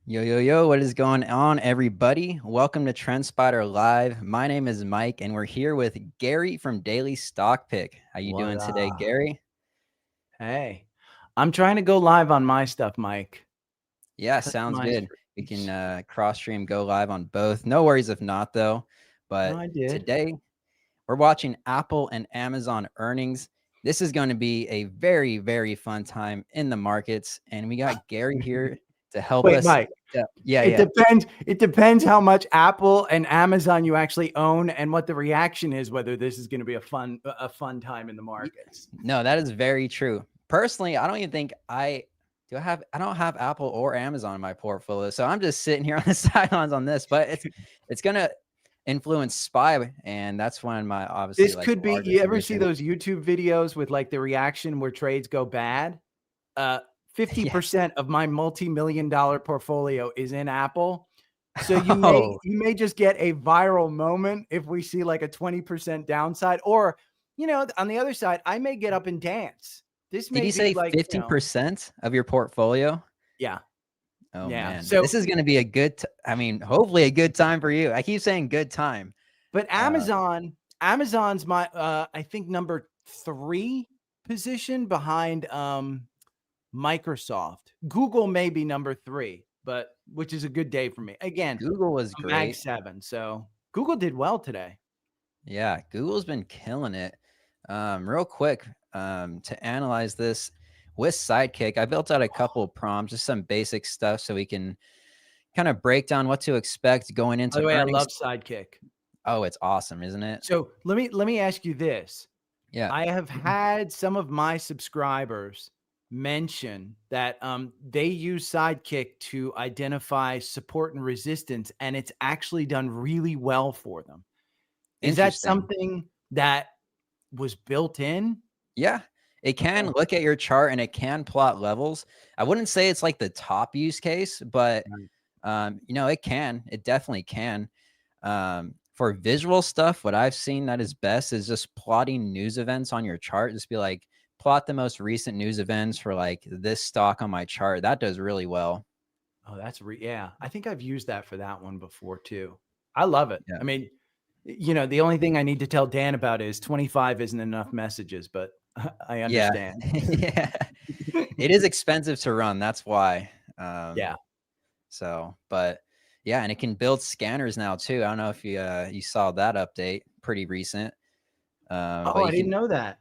Yo, yo, yo, what is going on, everybody? Welcome to TrendSpider Live. My name is Mike, and we're here with Gary from Daily Stock Pick. How you What doing today, up? Gary? Hey, I'm trying to go live on my stuff, Mike. Yeah, sounds Customize good. for We can each. cross stream, go live on both. No worries if not, though. No, But I did. today we're watching Apple and Amazon earnings. This is going to be a very, very fun time in the markets, and we got Gary here to help Wait, us. Mike. Yeah, It yeah. depends. It depends how much Apple and Amazon you actually own, and what the reaction is. Whether this is going to be a fun time in the markets. No, that is very true. Personally, I don't even think I don't have Apple or Amazon in my portfolio. So I'm just sitting here on the sidelines on this, but it's gonna influence SPY, and that's one of my obviously This like could be. larger You ever see positions. those YouTube videos with like the reaction where trades go bad? Uh, fifty Yeah. percent of my multi-million-dollar portfolio is in Apple. So you may Oh, you may just get a viral moment if we see like a 20% downside, or on the other side, I may get up and dance. This did may you be say like, 50% of your portfolio? yeah, Oh yeah. man, So, this is gonna be a I mean, hopefully a good time for you. I keep saying good time. but Uh, Amazon's my I think number 3 position behind Microsoft. Google may be number 3, but which is a good day for me. Again, Google was a Mag great. 7. So Google did well today. Yeah, Google's been killing it. Real quick, to analyze this with Sidekick, I built out a couple of prompts, just some basic stuff so we can kind of break down what to expect going By into the way, I earnings. love Sidekick. Oh, it's awesome, isn't it? So let me ask you this. Yeah. I have had some of my subscribers mention that they use Sidekick to identify support and resistance, and it's actually done really well for them. Is that Interesting. something that was built in? Yeah. It can Okay. look at your chart and it can plot levels. I wouldn't say it's like the top use case, but Right. it can. It definitely can. For visual stuff, what I've seen that is best is just plotting news events on your chart. Just be like, plot the most recent news events for like this stock on my chart. That does really well. Oh, yeah. I think I've used that for that one before too. I love it. Yeah. I mean, the only thing I need to tell Dan about is 25 isn't enough messages, but I Yeah. understand. Yeah. It is expensive to run. That's why. Yeah. But yeah, and it can build scanners now too. I don't know if you saw that update, pretty recent. Oh, But I you didn't can know that.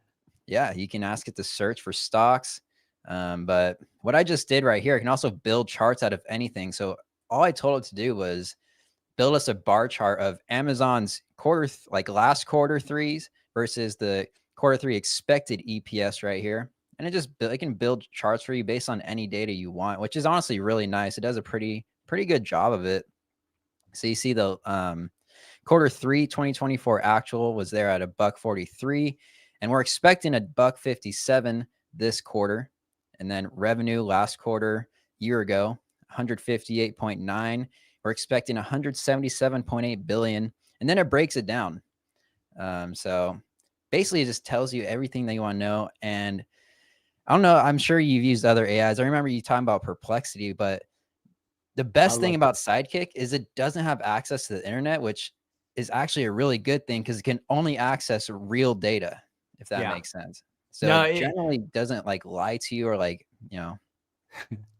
Yeah, you can ask it to search for stocks. But what I just did right here, I can also build charts out of anything. So all I told it to do was build us a bar chart of Amazon's like last quarter threes versus the quarter three expected EPS right here. And it can build charts for you based on any data you want, which is honestly really nice. It does a pretty good job of it. So you see the quarter three 2024 actual was there at a buck 43, and we're expecting a buck 57 this quarter. And then revenue last quarter year ago 158.9. We're expecting 177.8 billion, and then it breaks it down. So basically, it just tells you everything that you want to know. And I don't know. I'm sure you've used other AIs. I remember you talking about Perplexity, but the I best thing love it. about Sidekick is it doesn't have access to the internet, which is actually a really good thing because it can only access real data, if that Yeah. makes sense. So No, it generally doesn't like lie to you or like,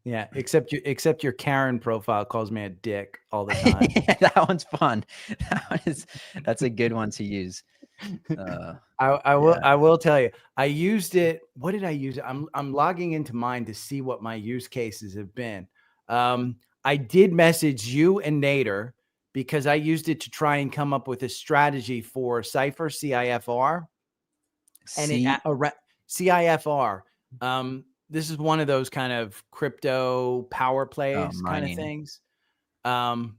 yeah, except your Karen profile calls me a dick all the time. that one's fun. That's a good one to use. I will Yeah. I will tell you, I used it. What did I use it? I'm logging into mine to see what my use cases have been. I did message you and Nader because I used it to try and come up with a strategy for Cipher CIFR, and See, CIFR. This is one of those kind of crypto power plays kind of mining. things. Um,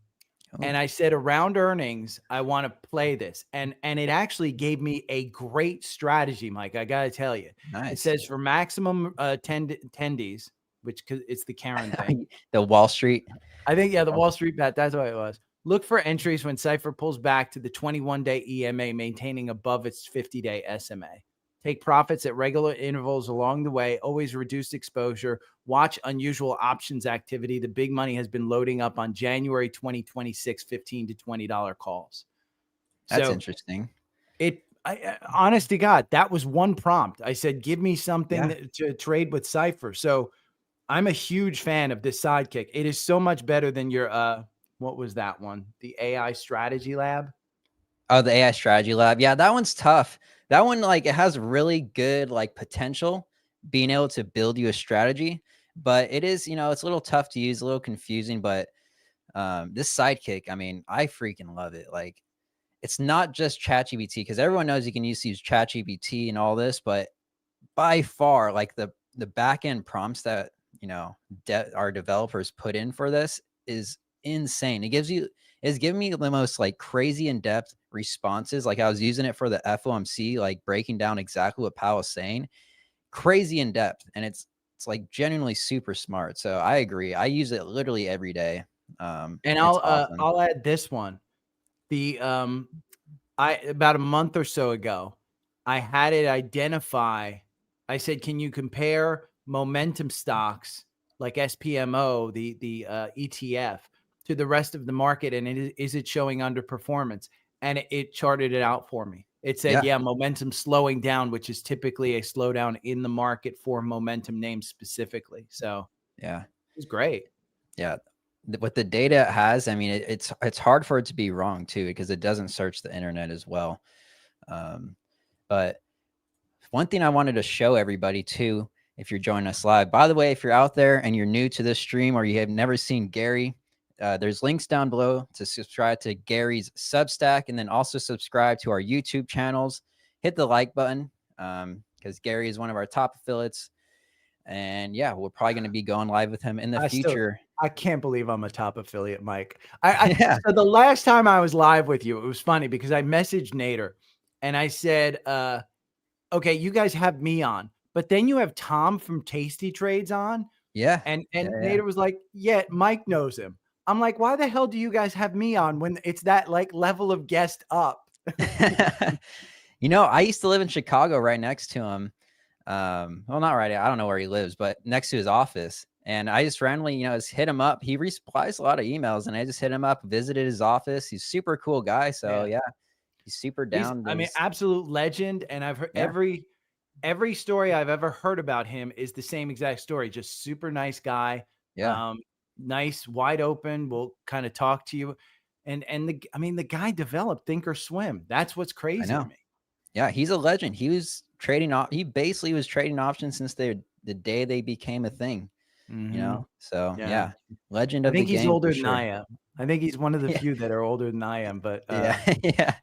Oh, and I said around earnings, I want to play this. And it actually gave me a great strategy, Mike. I got to tell you. It nice. says for maximum attendees, which it's the Karen thing. The Wall Street. I think, yeah, the Wall Street bet. That's what it was. Look for entries when Cypher pulls back to the 21-day EMA, maintaining above its 50-day SMA. Take profits at regular intervals along the way. Always reduce exposure. Watch unusual options activity. The big money has been loading up on January 2026 $15 to $20 calls. That's So interesting. honest to God, that was one prompt. I said, give me something Yeah. to trade with Cypher. So I'm a huge fan of this sidekick. It is so much better than your, what was that one? The AI strategy lab. Oh, the AI strategy lab. Yeah, that one's tough. That one, like, it has really good like potential being able to build you a strategy, but it is, it's a little tough to use, a little confusing. But this sidekick, I mean, I freaking love it. Like, it's not just ChatGPT because everyone knows you can use ChatGPT and all this, but by far, like the back end prompts that our developers put in for this is insane. It's giving me the most like crazy in depth responses. Like I was using it for the FOMC, like breaking down exactly what Powell was saying, crazy in depth, and it's like genuinely super smart. So I agree. I use it literally every day. And It's awesome. I'll add this one. The I about a month or so ago, I had it identify. I said, "Can you compare momentum stocks like SPMO, the ETF, to the rest of the market, and is it showing underperformance?" And it charted it out for me. It said, Yeah. "Yeah, momentum slowing down, which is typically a slowdown in the market for momentum names specifically." So Yeah. it was great. Yeah. With the data it has, I mean, it's hard for it to be wrong too because it doesn't search the internet as well. Um, but one thing I wanted to show everybody too, if you're joining us live, by the way, if you're out there and you're new to this stream or you have never seen Gary, there's links down below to subscribe to Gary's Substack and then also subscribe to our YouTube channels. Hit the like button because Gary is one of our top affiliates. And yeah, we're probably going to be going live with him in the future. I can't believe I'm a top affiliate, Mike. I Yeah. so the last time I was live with you, it was funny because I messaged Nader and I said, okay, you guys have me on, but then you have Tom from Tasty Trades on. Yeah. And Yeah. Nader was like, yeah, Mike knows him. I'm like, why the hell do you guys have me on when it's that like level of guest up? Yeah. I used to live in Chicago right next to him. Well, not right. I don't know where he lives, but next to his office. And I just randomly, just hit him up. He replies a lot of emails, and I just hit him up, visited his office. He's super cool guy. So Yeah. yeah, he's super He's, down. I mean, absolute legend. And I've heard Yeah, every story I've ever heard about him is the same exact story. Just super nice guy. yeah, Nice, wide open. Will kind of talk to you. And the guy developed Thinkorswim. That's what's I crazy to know. me. Yeah, he's a legend. He was trading off. He basically was trading options since the day they became a thing. Mm-hmm. So Yeah. yeah, legend I of the think he's game for older than sure. I am. I think he's one of the Yeah, few that are older than I am, but yeah, yeah,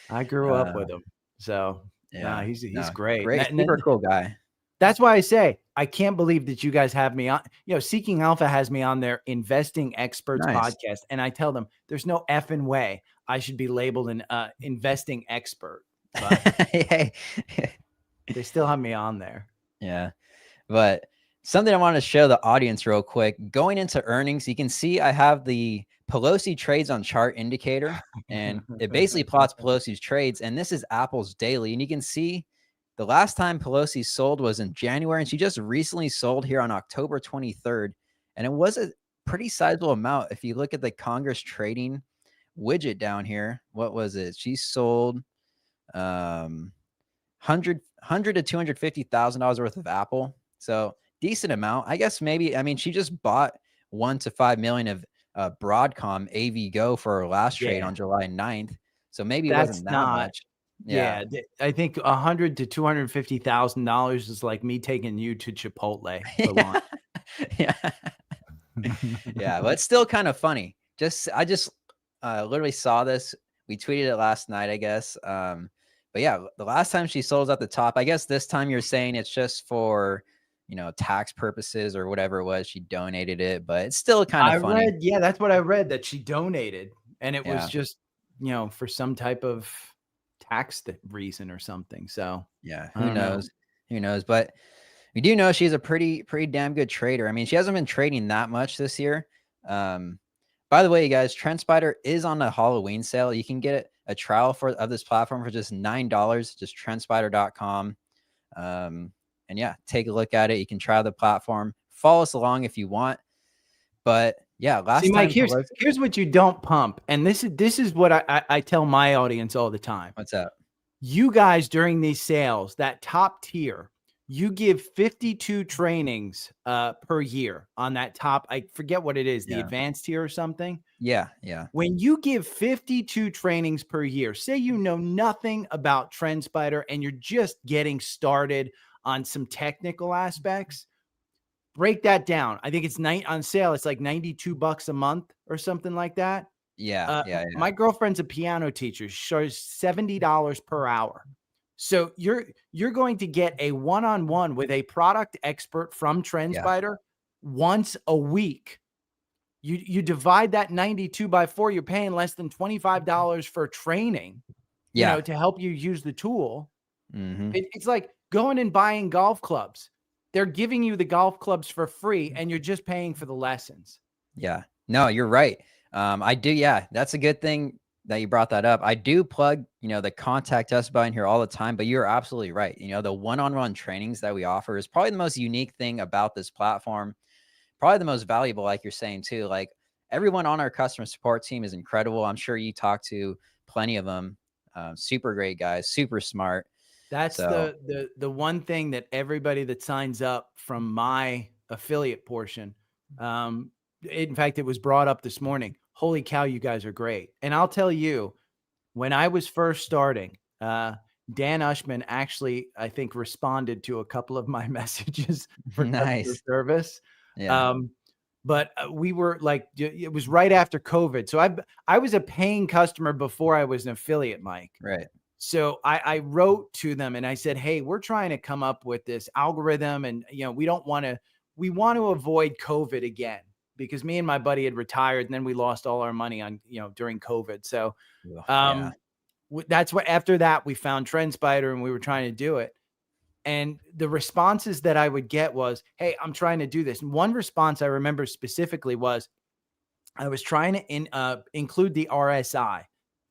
I grew up uh, with him. So nah, yeah. he's No, great. great, And super then cool guy. that's why I say I can't believe that you guys have me on. Seeking Alpha has me on their investing experts Nice. podcast, and I tell them there's no effing way I should be labeled an investing expert, but Hey. they still have me on there. Yeah. But something I want to show the audience real quick. Going into earnings, you can see I have the Pelosi trades on chart indicator, and it basically plots Pelosi's trades. And this is Apple's daily. And you can see the last time Pelosi sold was in January, and she just recently sold here on October 23rd. And it was a pretty sizable amount. If you look at the Congress trading widget down here, what was it? She sold 100 to $250,000 worth of Apple. So decent amount. I guess maybe, I mean, she just bought 1 to 5 million of Broadcom AV Go for her last trade Yeah, on July 9th. So maybe it that's wasn't that not. much. Yeah. Yeah, I think $100 to $250,000 is like me taking you to Chipotle for lunch. Yeah. Yeah. But it's still kind of funny. I just literally saw this. We tweeted it last night, I guess. But yeah, the last time she sold at the top, I guess this time you're saying it's just for, tax purposes or whatever it was. She donated it, but it's still kind of funny. Yeah, that's what I read, that she donated, and it was Yeah. just, for some type of tax reason or something. So Yeah. I Who don't know. knows? Who knows? But we do know she's a pretty damn good trader. I mean, she hasn't been trading that much this year. Um, by the way, you guys, TrendSpider is on a Halloween sale. You can get a trial of this platform for just $9, just trendspider.com. And yeah, take a look at it. You can try the platform. Follow us along if you want. But yeah, See, last Mike, time for here's what you don't pump, and this is what I tell my audience all the time. what's up? You guys during these sales, that top tier, you give 52 trainings per year on that top. I forget what it is, the Yeah. advanced tier or something. Yeah. Yeah. When you give 52 trainings per year, say you know nothing about TrendSpider and you're just getting started on some technical aspects, break that down. I think it's on sale. It's like $92 a month or something like that. Yeah. Yeah. Yeah. My girlfriend's a piano teacher. She charges $70 per hour. So you're going to get a one-on-one with a product expert from Yeah. TrendSpider once a week. You divide that 92 by 4, you're paying less than $25 for training, Yeah. to help you use the tool. Mm-hmm. It's like going and buying golf clubs. They're giving you the golf clubs for free and you're just paying for the lessons. Yeah. No, you're right. I do. Yeah. That's a good thing that you brought that up. I do plug, the contact us button here all the time, but you're absolutely right. The one-on-one trainings that we offer is probably the most unique thing about this platform. Probably the most valuable, like you're saying too. Like everyone on our customer support team is incredible. I'm sure you talk to plenty of them. Super great guys, super smart. That's So the one thing that everybody that signs up from my affiliate portion, in fact, it was brought up this morning. Holy cow, you guys are great. And I'll tell you, when I was first starting, Dan Ushman actually, I think, responded to a couple of my messages for customer nice. service. Yeah. But we were like, it was right after COVID. So I was a paying customer before I was an affiliate, Mike. Right. So I wrote to them and I said, hey, we're trying to come up with this algorithm. And, we want to avoid COVID again, because me and my buddy had retired and then we lost all our money on, during COVID. So Ugh, yeah. that's what, after that, we found TrendSpider and we were trying to do it. And the responses that I would get was, hey, I'm trying to do this. And one response I remember specifically was, I was trying to include the RSI,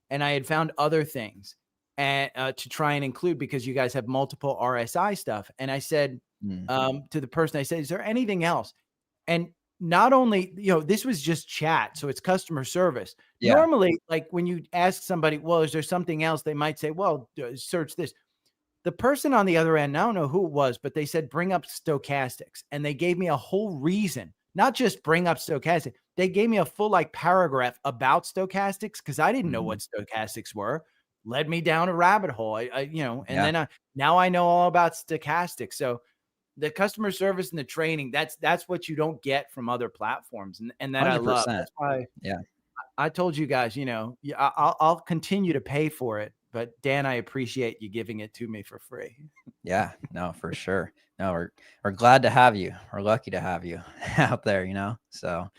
and I had found other things and to try and include, because you guys have multiple RSI stuff. And I said Mm. to the person, I said, is there anything else? And not only, this was just chat, so it's customer service. Yeah. Normally, like when you ask somebody, well, is there something else? They might say, well, search this. The person on the other end, I don't know who it was, but they said, bring up stochastics. And they gave me a whole reason, not just bring up stochastics. They gave me a full paragraph about stochastics, because I didn't know Mhm. what stochastics were. Led me down a rabbit hole. And Yeah. then now I know all about stochastics. So the customer service and the training, that's what you don't get from other platforms. And that I love. 100%. That's why Yeah. I told you guys, I'll continue to pay for it. But Dan, I appreciate you giving it to me for free. Yeah. No, for sure. No, we're glad to have you. We're lucky to have you out there, So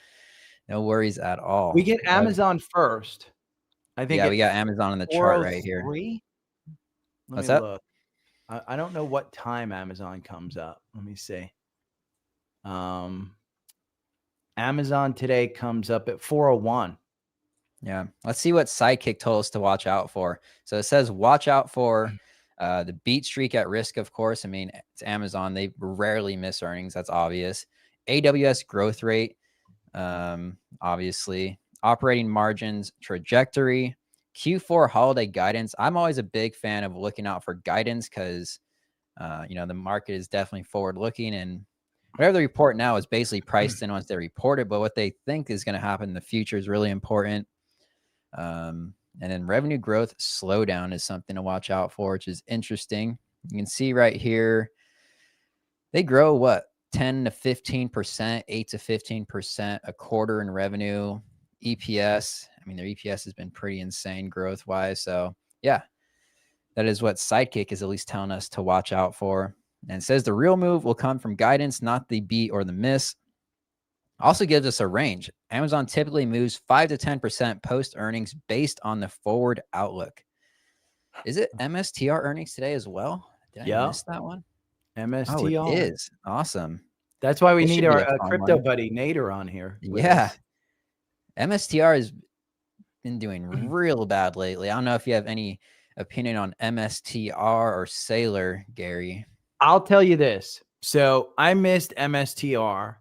no worries at We all. get Amazon first. I think Yeah, at we got Amazon in the chart right here. 4:03. Let me What's up? look. I don't know what time Amazon comes up. Let me see. Amazon today comes up at 4:01. Yeah. Let's see what Sidekick told us to watch out for. So it says watch out for the beat streak at risk, of course. I mean, it's Amazon. They rarely miss earnings. That's obvious. AWS growth rate, obviously. Operating margins, trajectory, Q4 holiday guidance. I'm always a big fan of looking out for guidance because, the market is definitely forward looking, and whatever they report now is basically priced in once they report it. But what they think is going to happen in the future is really important. And then revenue growth slowdown is something to watch out for, which is interesting. You can see right here, they grow what 10 to 15%, 8 to 15% a quarter in revenue. EPS, I mean, their EPS has been pretty insane growth wise. So yeah, that is what Sidekick is at least telling us to watch out for. And it says the real move will come from guidance, not the beat or the miss. Also gives us a range. Amazon typically moves 5 to 10% post earnings based on the forward outlook. Is it MSTR earnings today as well? Did I Yeah, miss that one? Oh, it MSTR. is. Awesome. That's why we This need should be our a fun crypto one. buddy Nader on here with Yeah. us. MSTR has been doing real bad lately. I don't know if you have any opinion on MSTR or Sailor, Gary. I'll tell you this. So I missed MSTR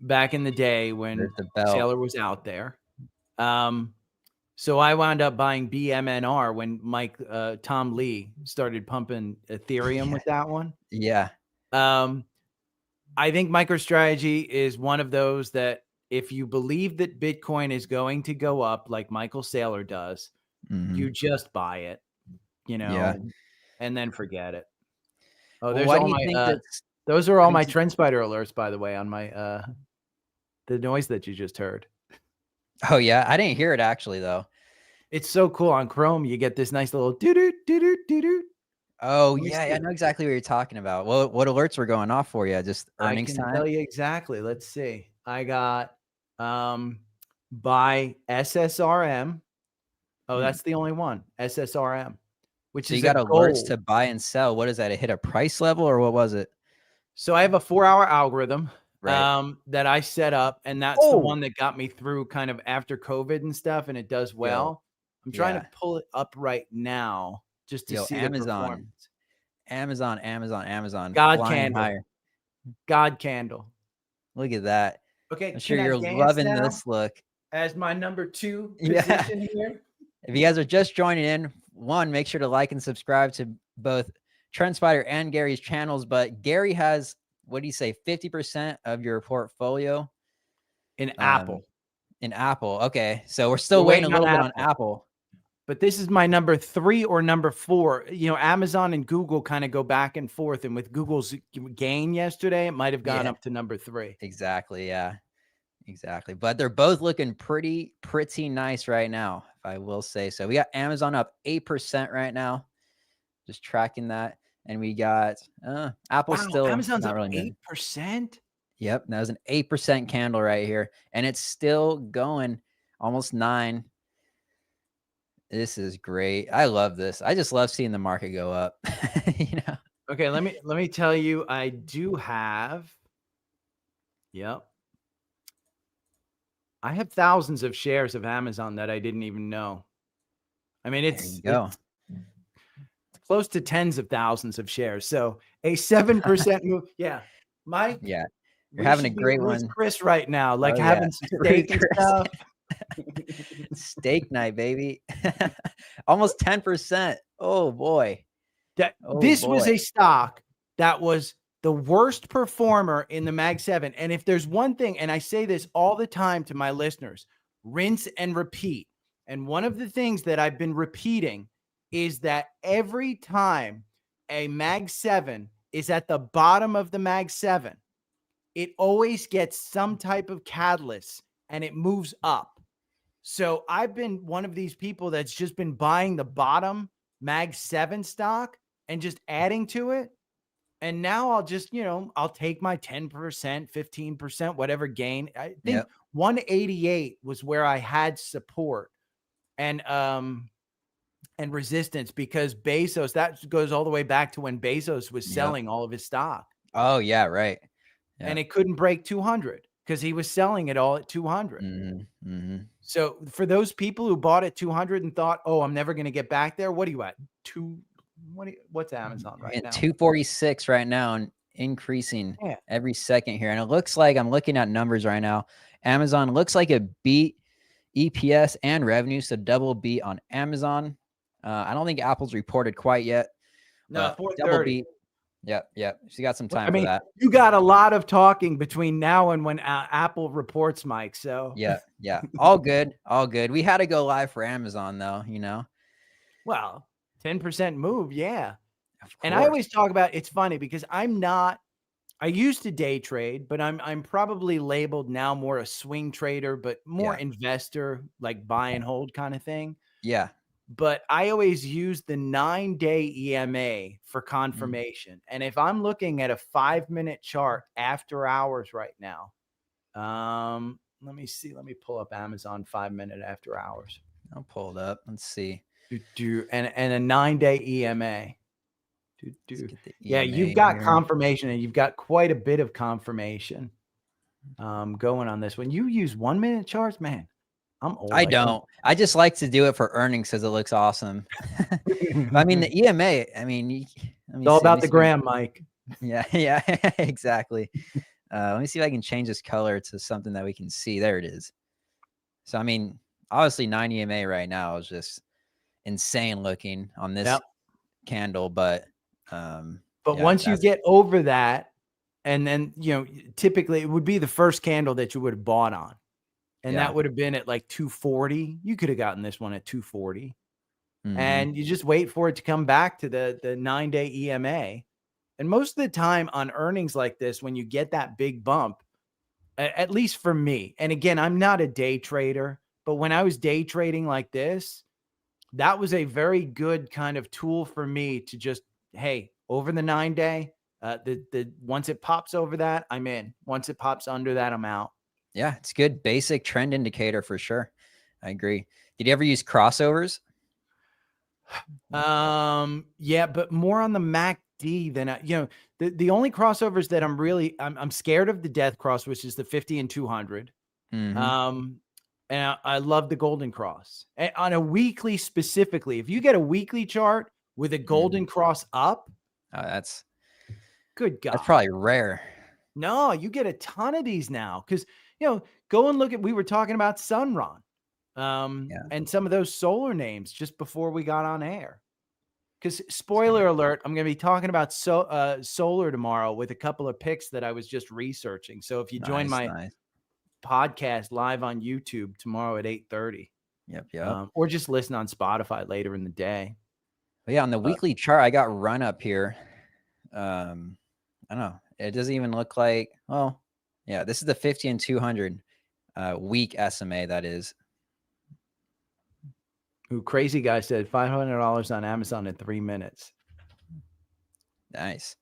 back in the day when There's the belt. Sailor was out there. So I wound up buying BMNR when Tom Lee started pumping Ethereum Yeah. with that one. Yeah. I think MicroStrategy is one of those that if you believe that Bitcoin is going to go up like Michael Saylor does, you just buy it, Yeah. and then forget it. Oh, Well, there's why do all you my think that's those are why all do you my think TrendSpider alerts, by the way, on my the noise that you just heard. Oh, yeah? I didn't hear it actually, though. It's so cool on Chrome. You get this nice little doo doo doo doo doo doo. Oh, Let me yeah, I see. know exactly what you're talking about. What alerts were going off for you? Just I earnings can tell time? you exactly. Let's see. I got buy SSRM. Oh, Hmm. that's the only one. SSRM, which So you is a got alerts gold. to buy and sell. What is that? It hit a price level or what was it? So I have a 4-hour algorithm Right. that I set up, and that's the Oh, one that got me through kind of after COVID and stuff, and it does yo, well. I'm trying to yeah. pull it up right now just to Yo, see the Amazon, performance. Amazon, Amazon, Amazon God flying candle. higher. God candle. Look at that. Okay, I'm sure can I you're dance loving now this look. as my number 2 Yeah. position here? If you guys are just joining in, one, make sure to like and subscribe to both TrendSpider and Gary's channels. But Gary has, what do you say, 50% of your portfolio In um, Apple. in Apple. Okay. So we're We're still waiting a waiting on little bit on Apple. Apple. But this is my number 3 or number 4. Amazon and Google kind of go back and forth. And with Google's gain yesterday, it might have gone Yeah, up to number 3. exactly. Yeah, exactly. But they're both looking pretty nice right now, if I will say so. We got Amazon up 8% right now. Just tracking that. And we got Apple's Wow, still Amazon's not up really moving. 8%? Yep, that was an 8% candle right here, and it's still going almost 9. This is great. I love this. I just love seeing the market go up. you know. Okay, let me tell you, I do have, yep. I have thousands of shares of Amazon that I didn't even know. I mean, There you go. it's close to tens of thousands of shares. So a 7% move. Yeah. Mike, Yeah, you're we having a should be at great Ruth's one. Chris right now, like Oh yeah, having some Ruth steak and Chris. stuff. Steak night, baby. Almost 10%. Oh boy. Oh This was boy. a stock that was the worst performer in the Mag 7. And if there's one thing, and I say this all the time to my listeners, rinse and repeat. And one of the things that I've been repeating is that every time a Mag 7 is at the bottom of the Mag 7, it always gets some type of catalyst and it moves up. So I've been one of these people that's just been buying the bottom Mag 7 stock and just adding to it. And now I'll just, I'll take my 10%, 15%, whatever gain. I think Yep. 188 was where I had support and resistance because Bezos, that goes all the way back to when Bezos was Yep. selling all of his stock. Oh yeah, right. And Yeah. it couldn't break 200 because he was selling it all at 200. So for those people who bought at 200 and thought, "Oh, I'm never going to get back there," what are you at? What's Amazon right At now? 246 right now and increasing Yeah. every second here. And it looks like I'm looking at numbers right now. Amazon looks like it beat EPS and revenue, so double beat on Amazon. I don't think Apple's reported quite yet, No, but double 430. beat. Yep, yep. She got some I time for mean, that. you got a lot of talking between now and when Apple reports, Mike. So, Yeah, yeah. All good, all good. We had to go live for Amazon though, well, 10% move, yeah. Of And I course. always talk about it's funny because I used to day trade, but I'm probably labeled now more a swing trader, but more Yeah, investor, like buy and hold kind of thing. yeah. But I always use the 9-day EMA for Mm. confirmation. And if I'm looking at a 5-minute chart after hours right now, let me see. Let me pull up Amazon 5-minute after hours. I'll pull it up. Let's see. And a 9-day EMA. Let's get the Yeah, EMA you've got here. confirmation, and you've got quite a bit of confirmation going on this. When you use 1-minute charts, man, I'm old. I I can't. don't. I just like to do it for earnings because it looks awesome. I mean, the EMA, I mean, Let It's me all see. Let about me the see. gram, Mike. Yeah, yeah, exactly. Let me see if I can change this color to something that we can see. There it is. So I mean, obviously 9 EMA right now is just insane looking on this Yep. candle, but But yeah, once you get over that, and then, typically it would be the first candle that you would have bought on. And yeah. that would have been at like 240. You could have gotten this one at 240. Mm-hmm. And you just wait for it to come back to the 9-day EMA. And most of the time on earnings like this, when you get that big bump, at least for me, and again, I'm not a day trader, but when I was day trading like this, that was a very good kind of tool for me to just, hey, over the 9-day, the once it pops over that, I'm in. Once it pops under that, I'm out. Yeah, it's good basic trend indicator for sure. I agree. Did you ever use crossovers? Yeah, but more on the MACD than the only crossovers that I'm scared of the death cross, which is the 50 and 200. Mm-hmm. And I love the golden cross. And on a weekly specifically, if you get a weekly chart with a Mm-hmm. golden cross up, That's good God. probably rare. No, you get a ton of these now because, go and look at, we were talking about Sunron Yeah. and some of those solar names just before we got on air. Because spoiler alert, I'm going to be talking about solar tomorrow with a couple of picks that I was just researching. So if you join Nice, my nice. podcast live on YouTube tomorrow at 8:30, Yep, yep. or just listen on Spotify later in the day. But yeah, on the Uh, weekly chart, I got run up here. I don't know. It doesn't even look like, well, yeah, this is the 50 and 200 week SMA, that is. Who crazy guy said $500 on Amazon in 3 minutes. Nice.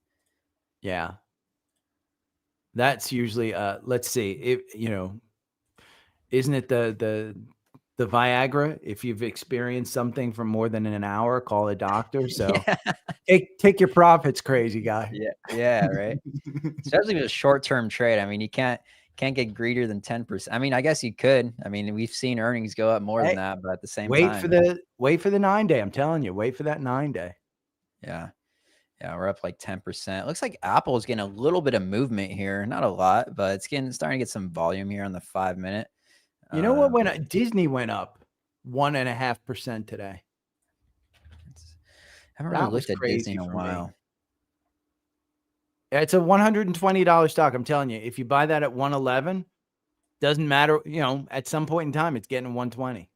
Yeah. That's usually let's see. Isn't it the Viagra? If you've experienced something for more than an hour, call a doctor. So Yeah. take your profits, crazy guy. Yeah. Yeah. Right. Especially with a short-term trade. I mean, you can't get greedier than 10%. I mean, I guess you could. I mean, we've seen earnings go up more than Hey, that, but at the same wait for time, the 9-day. I'm telling you, wait for that 9-day. yeah. Yeah, we're up like 10%. It looks like Apple is getting a little bit of movement here. Not a lot, but it's starting to get some volume here on the 5-minute. You know what went Disney went up 1.5% today. I haven't really That was looked at Disney crazy in a for me. while. It's a $120 stock. I'm telling you, if you buy that at 111, doesn't matter. At some point in time, it's getting 120.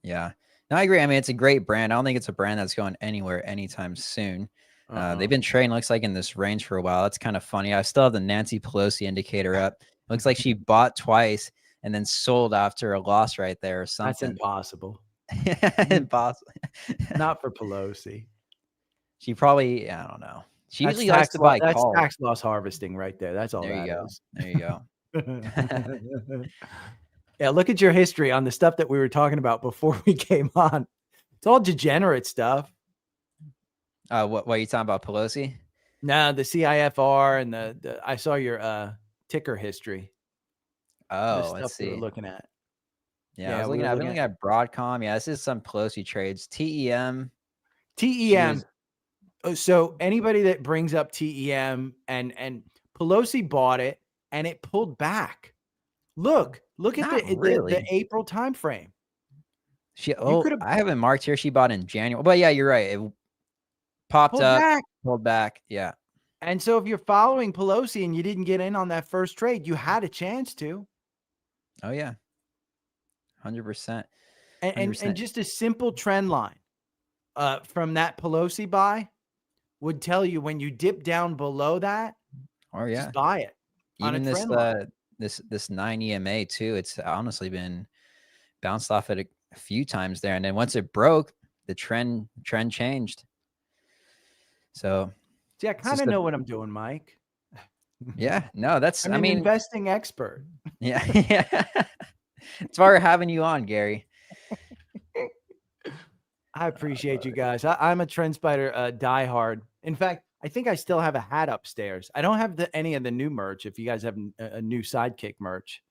Yeah. No, I agree. I mean, it's a great brand. I don't think it's a brand that's going anywhere anytime soon. They've been trading, looks like, in this range for a while. That's kind of funny. I still have the Nancy Pelosi indicator up. Looks like she bought twice and then sold after a loss right there or That's something. impossible. Impossible. Not for Pelosi. She probably, I don't know. She That's usually likes to buy That's calls. tax loss harvesting right there. That's all There you that go. is. There you go. Yeah, look at your history on the stuff that we were talking about before we came on. It's all degenerate stuff. What are you talking about, Pelosi? No, the CIFR and the I saw your ticker history. The Oh, let's stuff we were see. looking at. Yeah, We were I've been looking looking at Broadcom. Yeah, this is some Pelosi trades. TEM. She TEM. was So anybody that brings up TEM and Pelosi bought it and it pulled back. Look at not the really. April timeframe. You could have I haven't marked here. She bought in January. But yeah, you're right. It popped pulled up, back. pulled back. Yeah. And so if you're following Pelosi and you didn't get in on that first trade, you had a chance to. Oh yeah. 100%. And 100%. just a simple trend line from that Pelosi buy would tell you when you dip down below that, Oh yeah. just buy it on a Even trend line. this 9 EMA too. It's honestly been bounced off it a few times there, and then once it broke, the trend changed. So See, I it's kind just of know what I'm doing, Mike. yeah. No, that's. I'm I an mean, investing expert. yeah, yeah. That's why we're having you on, Gary. I appreciate you guys. I'm a TrendSpider diehard. In fact, I think I still have a hat upstairs. I don't have any of the new merch. If you guys have a new Sidekick merch,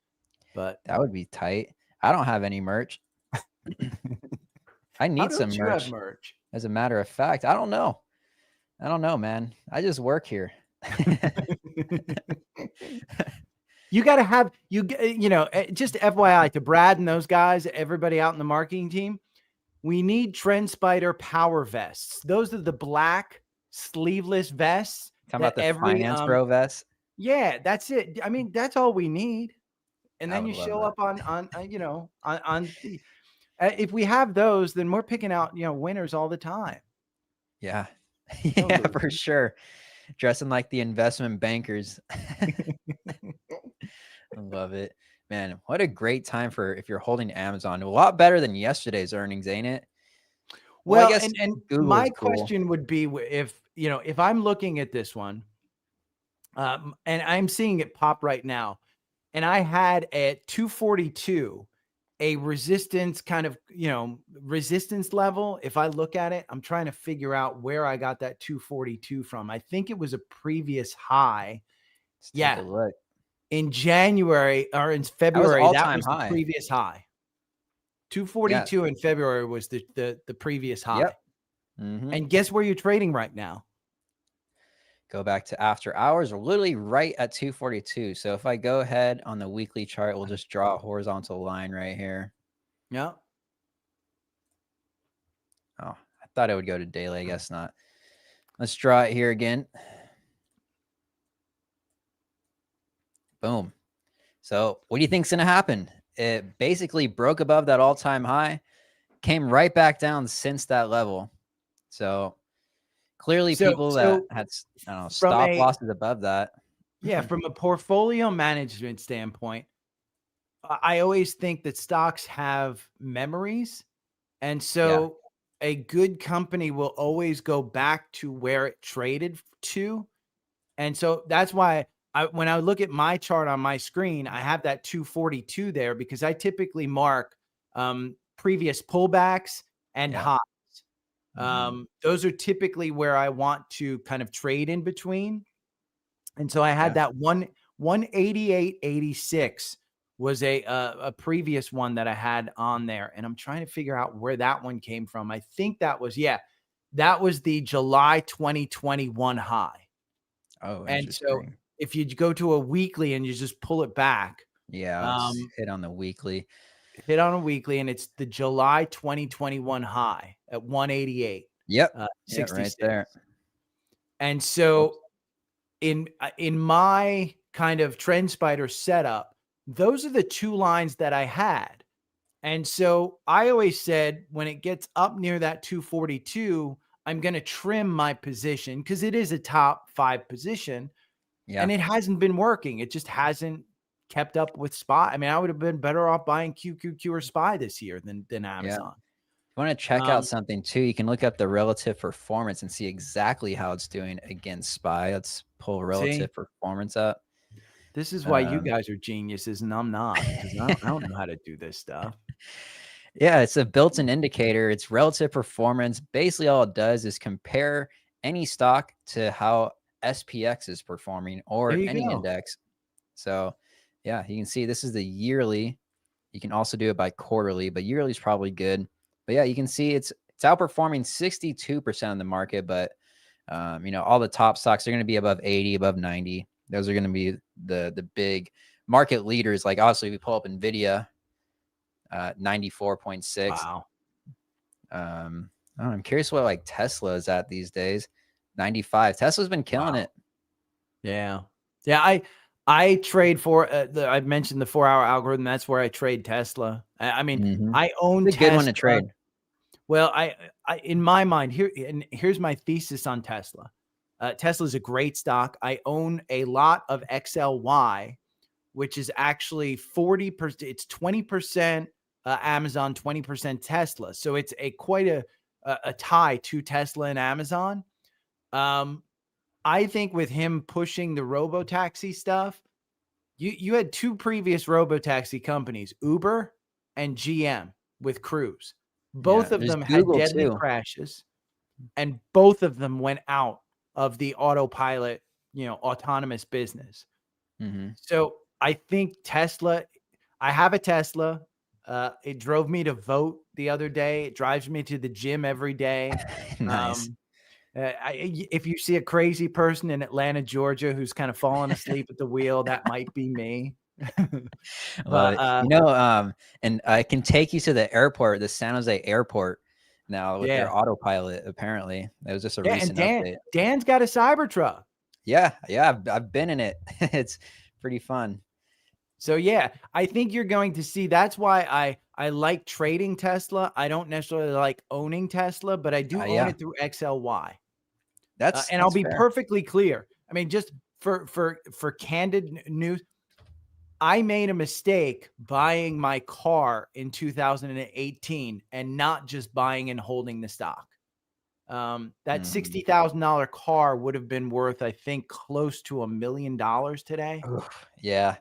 but That would be tight. I don't have any merch. I how need some don't you have merch. merch? As a matter of fact, I don't know. I don't know, man. I just work here. You got to have, just FYI to Brad and those guys, everybody out in the marketing team, we need TrendSpider power vests. Those are the black sleeveless vests Talking about that the every, finance bro vest. yeah, that's it. I mean, that's all we need. And I then would you love show that. up on the, if we have those, then we're picking out, winners all the time. Yeah. No Yeah, for losers. sure. Dressing like the investment bankers. I love it. Man, what a great time for if you're holding Amazon. A lot better than yesterday's earnings, ain't it? Well, I Well, guess and Google's my cool. question would be if I'm looking at this one, and I'm seeing it pop right now, and I had at 242 a resistance kind of, resistance level. If I look at it, I'm trying to figure out where I got that 242 from. I think it was a previous high. Let's take a Yeah. look. In January or in That was February, that all-time was the high. previous high. Yeah. 242 in February was the previous high. Yep. Mhm. And guess where you're trading right now? Go back to after hours. We're literally right at 242. So if I go ahead on the weekly chart, we'll just draw a horizontal line right here. Yeah. Oh, I thought it would go to daily. I guess not. Let's draw it here again. Boom. So what do you think's going to happen? It basically broke above that all-time high, came right back down since that level. So clearly people that So had, I don't know, from stop a losses above that. from a portfolio management standpoint, I always think that stocks have memories. And Yeah. so a good company will always go back to where it traded to. And so that's why when I look at my chart on my screen, I have that 242 there because I typically mark previous pullbacks and Yeah. highs. Mhm. Those are typically where I want to kind of trade in between. And so I had Yeah. that 188.86 was a previous one that I had on there. And I'm trying to figure out where that one came from. I think that was the July 2021 high. Oh, And so interesting. if you go to a weekly and you just pull it back, Yeah, let's um, hit on the weekly. hit on a weekly, and it's the July 2021 high at 188, Yep. Yeah, right 66. there. And Oops. so in my kind of TrendSpider setup, those are the two lines that I had. And so I always said when it gets up near that 242, I'm going to trim my position because it is a top 5 position. Yeah. And it hasn't been working. It just hasn't kept up with SPY. I mean, I would have been better off buying QQQ or SPY this year than Yeah. Amazon. You want to check out Um, something too, you can look up the relative performance and see exactly how it's doing against SPY. Let's pull see, relative performance up. this is why you Um, guys are geniuses and I'm not because I don't know how to do this stuff. yeah, it's a built-in indicator. It's relative performance. Basically, all it does is compare any stock to how SPX is performing There or you any go. index. So, yeah, you can see this is the yearly. You can also do it by quarterly, but yearly is probably good. But yeah, you can see it's outperforming 62% of the market, but all the top stocks are going to be above 80, above 90. Those are going to be the big market leaders. Like obviously, we pull up Nvidia, 94.6. Wow. I'm curious what like Tesla is at these days. 95. Tesla's been killing Wow. it. Yeah. Yeah. I trade for I mentioned the 4-hour algorithm. That's where I trade Tesla. I mean, Mm-hmm. I own It's a good one Tesla. to trade. Well, I in my mind here's my thesis on Tesla. Tesla is a great stock. I own a lot of XLY, which is actually 40%. It's 20% Amazon, 20% Tesla. So it's quite a tie to Tesla and Amazon. I think with him pushing the robo-taxi stuff, you had two previous robo-taxi companies, Uber and GM with Cruise. Yeah. Both of There's them had Google deadly too. crashes, and both of them went out of the autopilot, autonomous business. Mm-hmm. So I think Tesla, I have a Tesla. It drove me to vote the other day. It drives me to the gym every day. Nice. Um, If you see a crazy person in Atlanta, Georgia, who's kind of falling asleep at the wheel, that might be me. Love But it. And I can take you to the airport, the San Jose airport now with their yeah, autopilot, apparently. That was just a yeah. And recent update. Dan's got a Cybertruck. Yeah, yeah, I've been in it. It's pretty fun. So yeah, I think you're going to see. That's why I like trading Tesla. I don't necessarily like owning Tesla, but I do own Yeah, it through XLY. And I'll that's be fair. perfectly clear. I mean, just for candid news, I made a mistake buying my car in 2018 and not just buying and holding the stock. That Mhm. $60,000 car would have been worth, I think, close to $1 million today. Oof, yeah.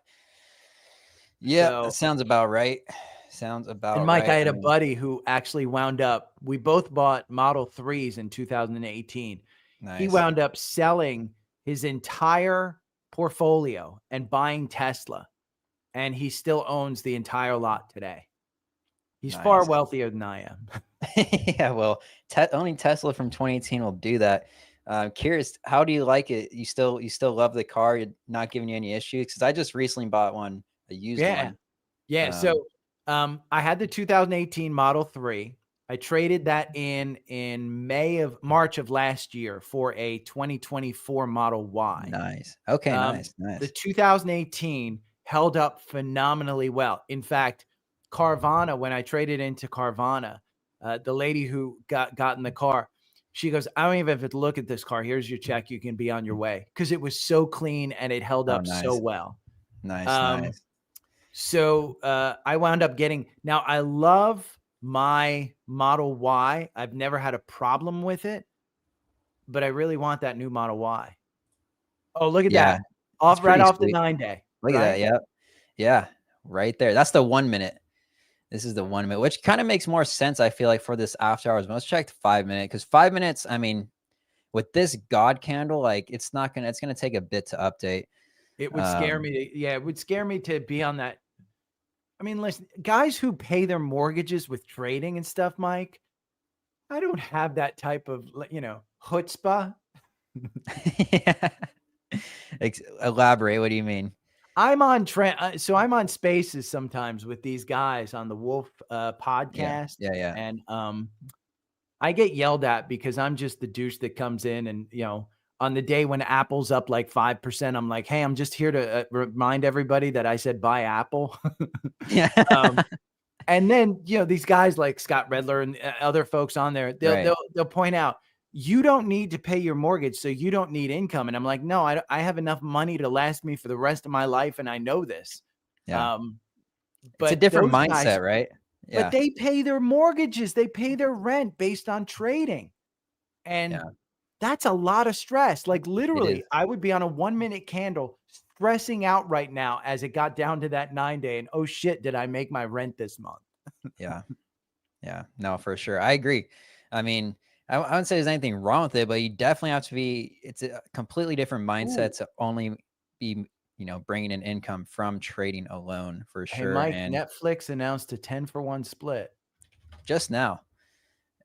Yeah, that So, sounds about right. Sounds and about Mike, I right. had I a mean, buddy who actually wound up, we both bought Model 3s in 2018. He nice, wound up selling his entire portfolio and buying Tesla, and he still owns the entire lot today. He's far nice. wealthier than I am. Yeah, well, owning Tesla from 2018 will do that. Curious, how do you like it? You still love the car? You're not giving you any issues? Because I just recently bought one, a used Yeah. one. Yeah. Um, So I had the 2018 Model 3. I traded that in March of last year for a 2024 Model Y. nice. Okay, Um, nice, the nice. 2018 held up phenomenally well. In fact, Carvana, when I traded into Carvana, the lady who got in the car, she goes, I don't even have to look at this car. Here's your check. You can be on your way. Because it was so clean and it held Oh, up so nice, well. nice, Um, nice. so I wound up getting, now I love my Model Y. I've never had a problem with it, but I really want that new Model Y. Oh, look at Yeah, that. it's Right pretty off the sweet. 9-day, Look at that. right? Yeah, yeah, right there. That's the 1 minute. This is the 1 minute, which kind of makes more sense. I feel like for this after hours. But let's check the 5 minute because 5 minutes. I mean, with this God candle, like it's gonna take a bit to update. It would scare Um, me it would scare me to be on that. I mean, listen, guys who pay their mortgages with trading and stuff, Mike, I don't have that type of, chutzpah. yeah. Elaborate. What do you mean? I'm on so I'm on Spaces sometimes with these guys on the Wolf Yeah, podcast, yeah, yeah. and I get yelled at because I'm just the douche that comes in and, on the day when Apple's up like 5%, I'm like, "Hey, I'm just here to remind everybody that I said buy Apple." Yeah. Um, and then, these guys like Scott Redler and other folks on there, they'll Right. they'll they'll point out, "You don't need to pay your mortgage, so you don't need income." And I'm like, "No, I have enough money to last me for the rest of my life, and I know this." Yeah. Um, It's a but different those guys, mindset, right? but Yeah. they pay their mortgages, they pay their rent based on trading. And Yeah. that's a lot of stress. Like It is. literally, I would be on a 1-minute candle stressing out right now as it got down to that 9-day. And oh shit, did I make my rent this month? Yeah. Yeah. No, for sure. I agree. I mean, I wouldn't say there's anything wrong with it, but you definitely have to be. It's a completely different Ooh. mindset to only be, bringing in income from trading alone for Hey, sure. Mike, And Netflix announced a 10-for-1 split. just now.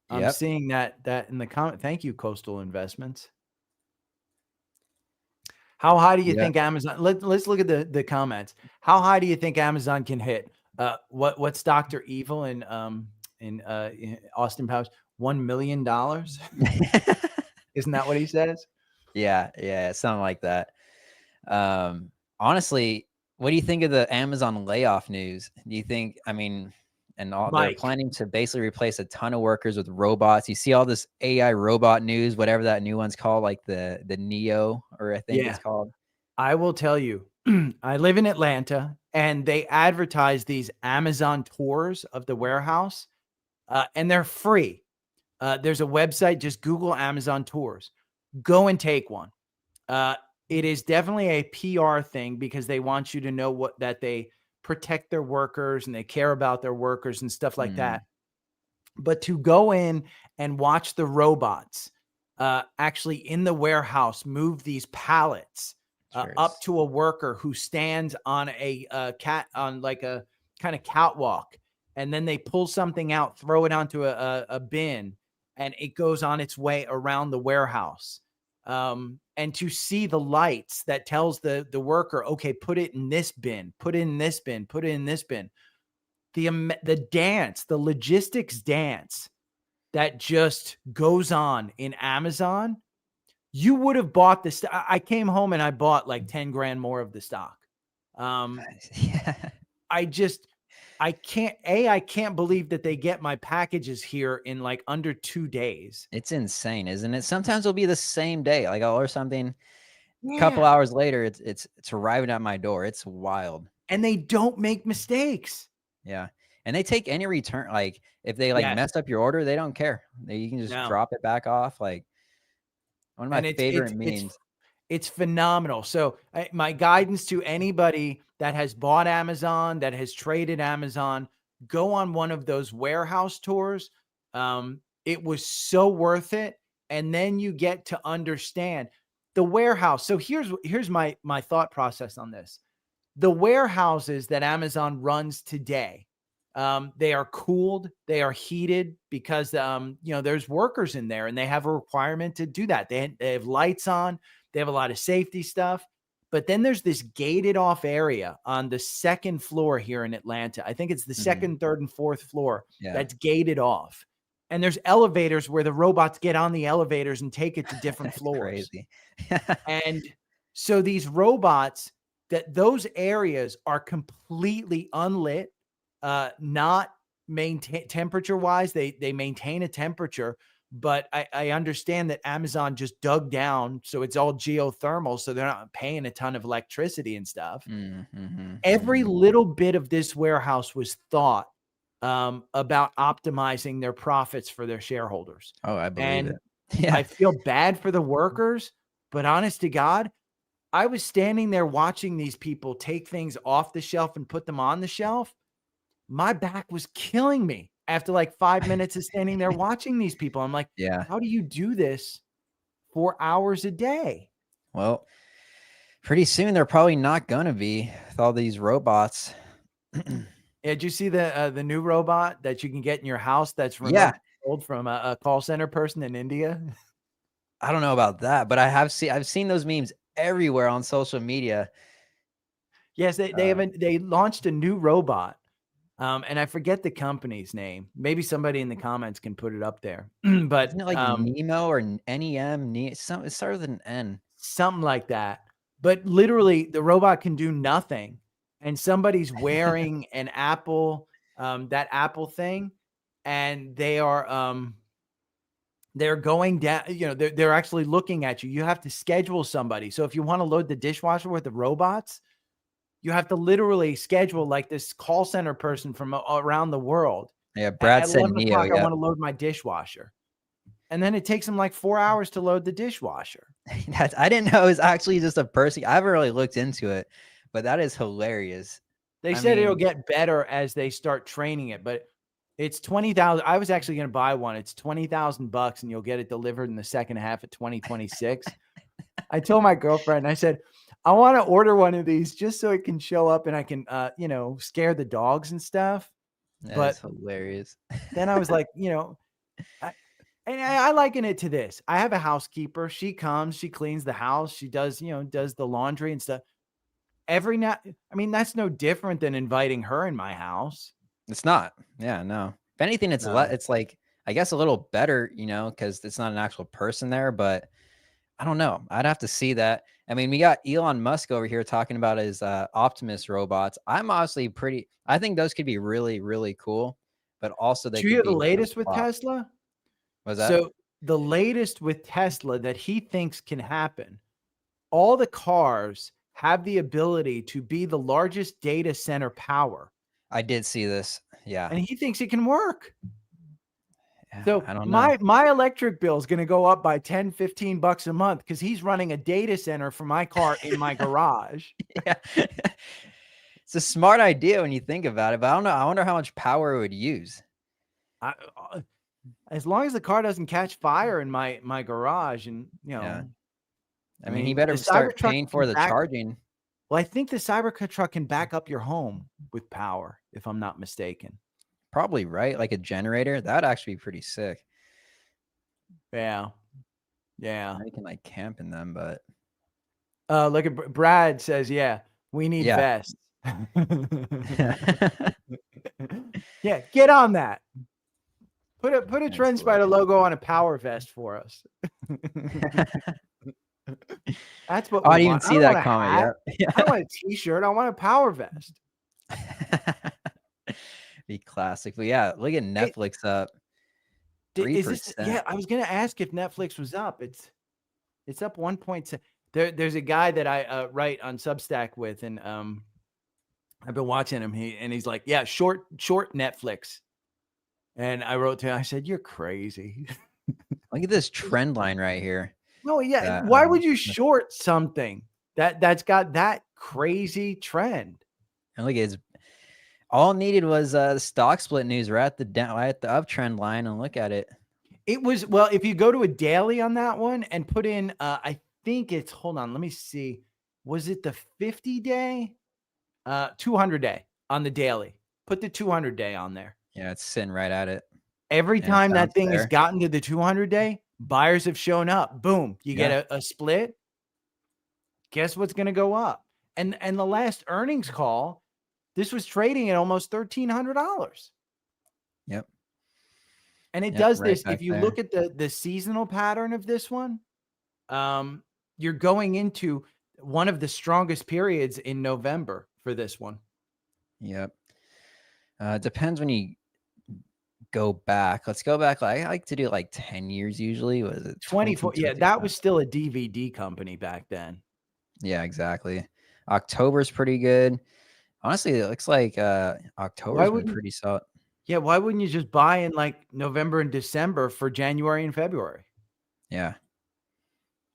I'm Yep. seeing that in the comment. Thank you, Coastal Investments. How high do you Yeah. think Amazon? Let's look at the comments. How high do you think Amazon can hit? What's Doctor Evil in Austin Powers? $1 million? Isn't that what he says? Yeah. Yeah. Something like that. Honestly, what do you think of the Amazon layoff news? Do you think, I mean, and all they're Mike, planning to basically replace a ton of workers with robots. You see all this AI robot news, whatever that new one's called, like the Neo, or I think it's yeah, called. I will tell you. I live in Atlanta, and they advertise these Amazon tours of the warehouse, and they're free. There's a website. Just Google Amazon tours. Go and take one. Uh, it is definitely a PR thing because they want you to know that they protect their workers and they care about their workers and stuff like Mm, that. But to go in and watch the robots actually in the warehouse move these pallets sure. up to a worker who stands on a cat on like a kind of catwalk, and then they pull something out, throw it onto a bin, and it goes on its way around the warehouse. And to see the lights that tells the worker, okay, put it in this bin, put it in this bin, put it in this bin. The dance, the logistics dance that just goes on in Amazon, you would have bought this. I came home and I bought like 10 grand more of the stock. Yeah. I just, I can't believe that they get my packages here in like under 2 days. It's insane, isn't it? Sometimes it'll be the same day, like I'll order something, a couple Yeah. hours later, it's arriving at my door. It's wild. And they don't make mistakes. Yeah. And they take any return, like if they like Yes. mess up your order, they don't care. You can just No. drop it back off. Like one of my And favorite memes. it's phenomenal. So my guidance to anybody that has bought Amazon, that has traded Amazon, go on one of those warehouse tours. It was so worth it. And then you get to understand the warehouse. So here's my thought process on this. The warehouses that Amazon runs today, they are cooled, they are heated because there's workers in there and they have a requirement to do that. They have lights on, they have a lot of safety stuff. But then there's this gated off area on the second floor here in Atlanta. I think it's the second, third, and fourth floor Yeah. that's gated off. And there's elevators where the robots get on the elevators and take it to different floors. Crazy. And so these robots, those areas are completely unlit, not maintain temperature wise. They maintain a temperature, but I understand that Amazon just dug down, so it's all geothermal, so they're not paying a ton of electricity and stuff. Every little bit of this warehouse was thought about optimizing their profits for their shareholders. Oh, I believe And it. Yeah. I feel bad for the workers, but honest to God, I was standing there watching these people take things off the shelf and put them on the shelf. My back was killing me after like 5 minutes of standing there watching these people. I'm like, Yeah. how do you do this 4 hours a day? Well, pretty soon they're probably not gonna be with all these robots. Yeah, did you see the new robot that you can get in your house that's Yeah. remote controlled from a call center person in India? I don't know about that, but I've seen those memes everywhere on social media. Yes, they launched a new robot. And I forget the company's name. Maybe somebody in the comments can put it up there. But Isn't it like Nemo or NEM? It starts with an N. something like that. But literally, the robot can do nothing, and somebody's wearing an Apple, that Apple thing, and they're going down. They're actually looking at you. You have to schedule somebody. So if you want to load the dishwasher with the robots, you have to literally schedule like this call center person from around the world. Yeah, Brad At said 11 Neo. o'clock, I Yeah. want to load my dishwasher. And then it takes them like 4 hours to load the dishwasher. I didn't know it was actually just a person. I haven't really looked into it, but that is hilarious. They I said it'll mean, get better as they start training it, but it's 20,000. I was actually going to buy one. It's $20,000 and you'll get it delivered in the second half of 2026. I told my girlfriend, I said, I want to order one of these just so it can show up and I can, scare the dogs and stuff. that But is hilarious. then I was like, I liken it to this. I have a housekeeper. She comes, she cleans the house. She does the laundry and stuff. That's no different than inviting her in my house. It's not. Yeah, no. If anything, it's No. it's like, I guess, a little better, because it's not an actual person there, but I don't know. I'd have to see that. I mean, we got Elon Musk over here talking about his Optimus robots. I think those could be really, really cool, but also they Do you could hear the be a latest with flop. Tesla? Was that? So the latest with Tesla that he thinks can happen, all the cars have the ability to be the largest data center power. I did see this. Yeah. And he thinks it can work. Yeah, So I don't know. my electric bill is going to go up by 10, $15 a month because he's running a data center for my car in my garage. Yeah. It's a smart idea when you think about it, but I don't know. I wonder how much power it would use. As long as the car doesn't catch fire in my garage, and Yeah. I mean, he better the start Cybertruck paying can for the charging. Well, I think the Cybertruck can back up your home with power, if I'm not mistaken. Probably, right? Like a generator. That'd actually be pretty sick. Yeah. Yeah. Now you can like camp in them, but Look at Brad says, yeah, we need yeah. vests. Yeah, get on that. Put a TrendSpider Absolutely. logo on a power vest for us. That's what Oh, we I didn't even want. I see don't want that a comment. hat. I don't Yep. want a t-shirt. I want a power vest. Be classic. But yeah, look at Hey, Netflix up is this? 3%. Yeah, I was gonna ask if Netflix was up. It's up 1.6. There's a guy that I write on Substack with, and I've been watching him. He's like, yeah, short Netflix. And I wrote to him, I said, you're crazy. Look at this trend line right here. No, yeah. That Why would you short something that's got that crazy trend? and look, it's all needed was the stock split news. We're at the uptrend line, and look at it. It was, well, if you go to a daily on that one and put in, I think it's, hold on, let me see. Was it the 50-day? 200-day on the daily. Put the 200-day on there. Yeah, it's sitting right at it, Every and it time that bounced thing has there. gotten to the 200-day, buyers have shown up. Boom, you Yeah, get a split. Guess what's going to go up? And the last earnings call, this was trading at almost $1,300. yep, And it yep, does right this. back If you there. look at the seasonal pattern of this one, you're going into one of the strongest periods in November for this one. Yep. Depends when you go back. Let's go back. I like to do like 10 years usually. Was it 24. Yeah, that 2025? was still a DVD company back then. Yeah, exactly. October's pretty good. Honestly, it looks like Why October's been wouldn't pretty solid. Yeah, why wouldn't you just buy in like November and December for January and February? Yeah.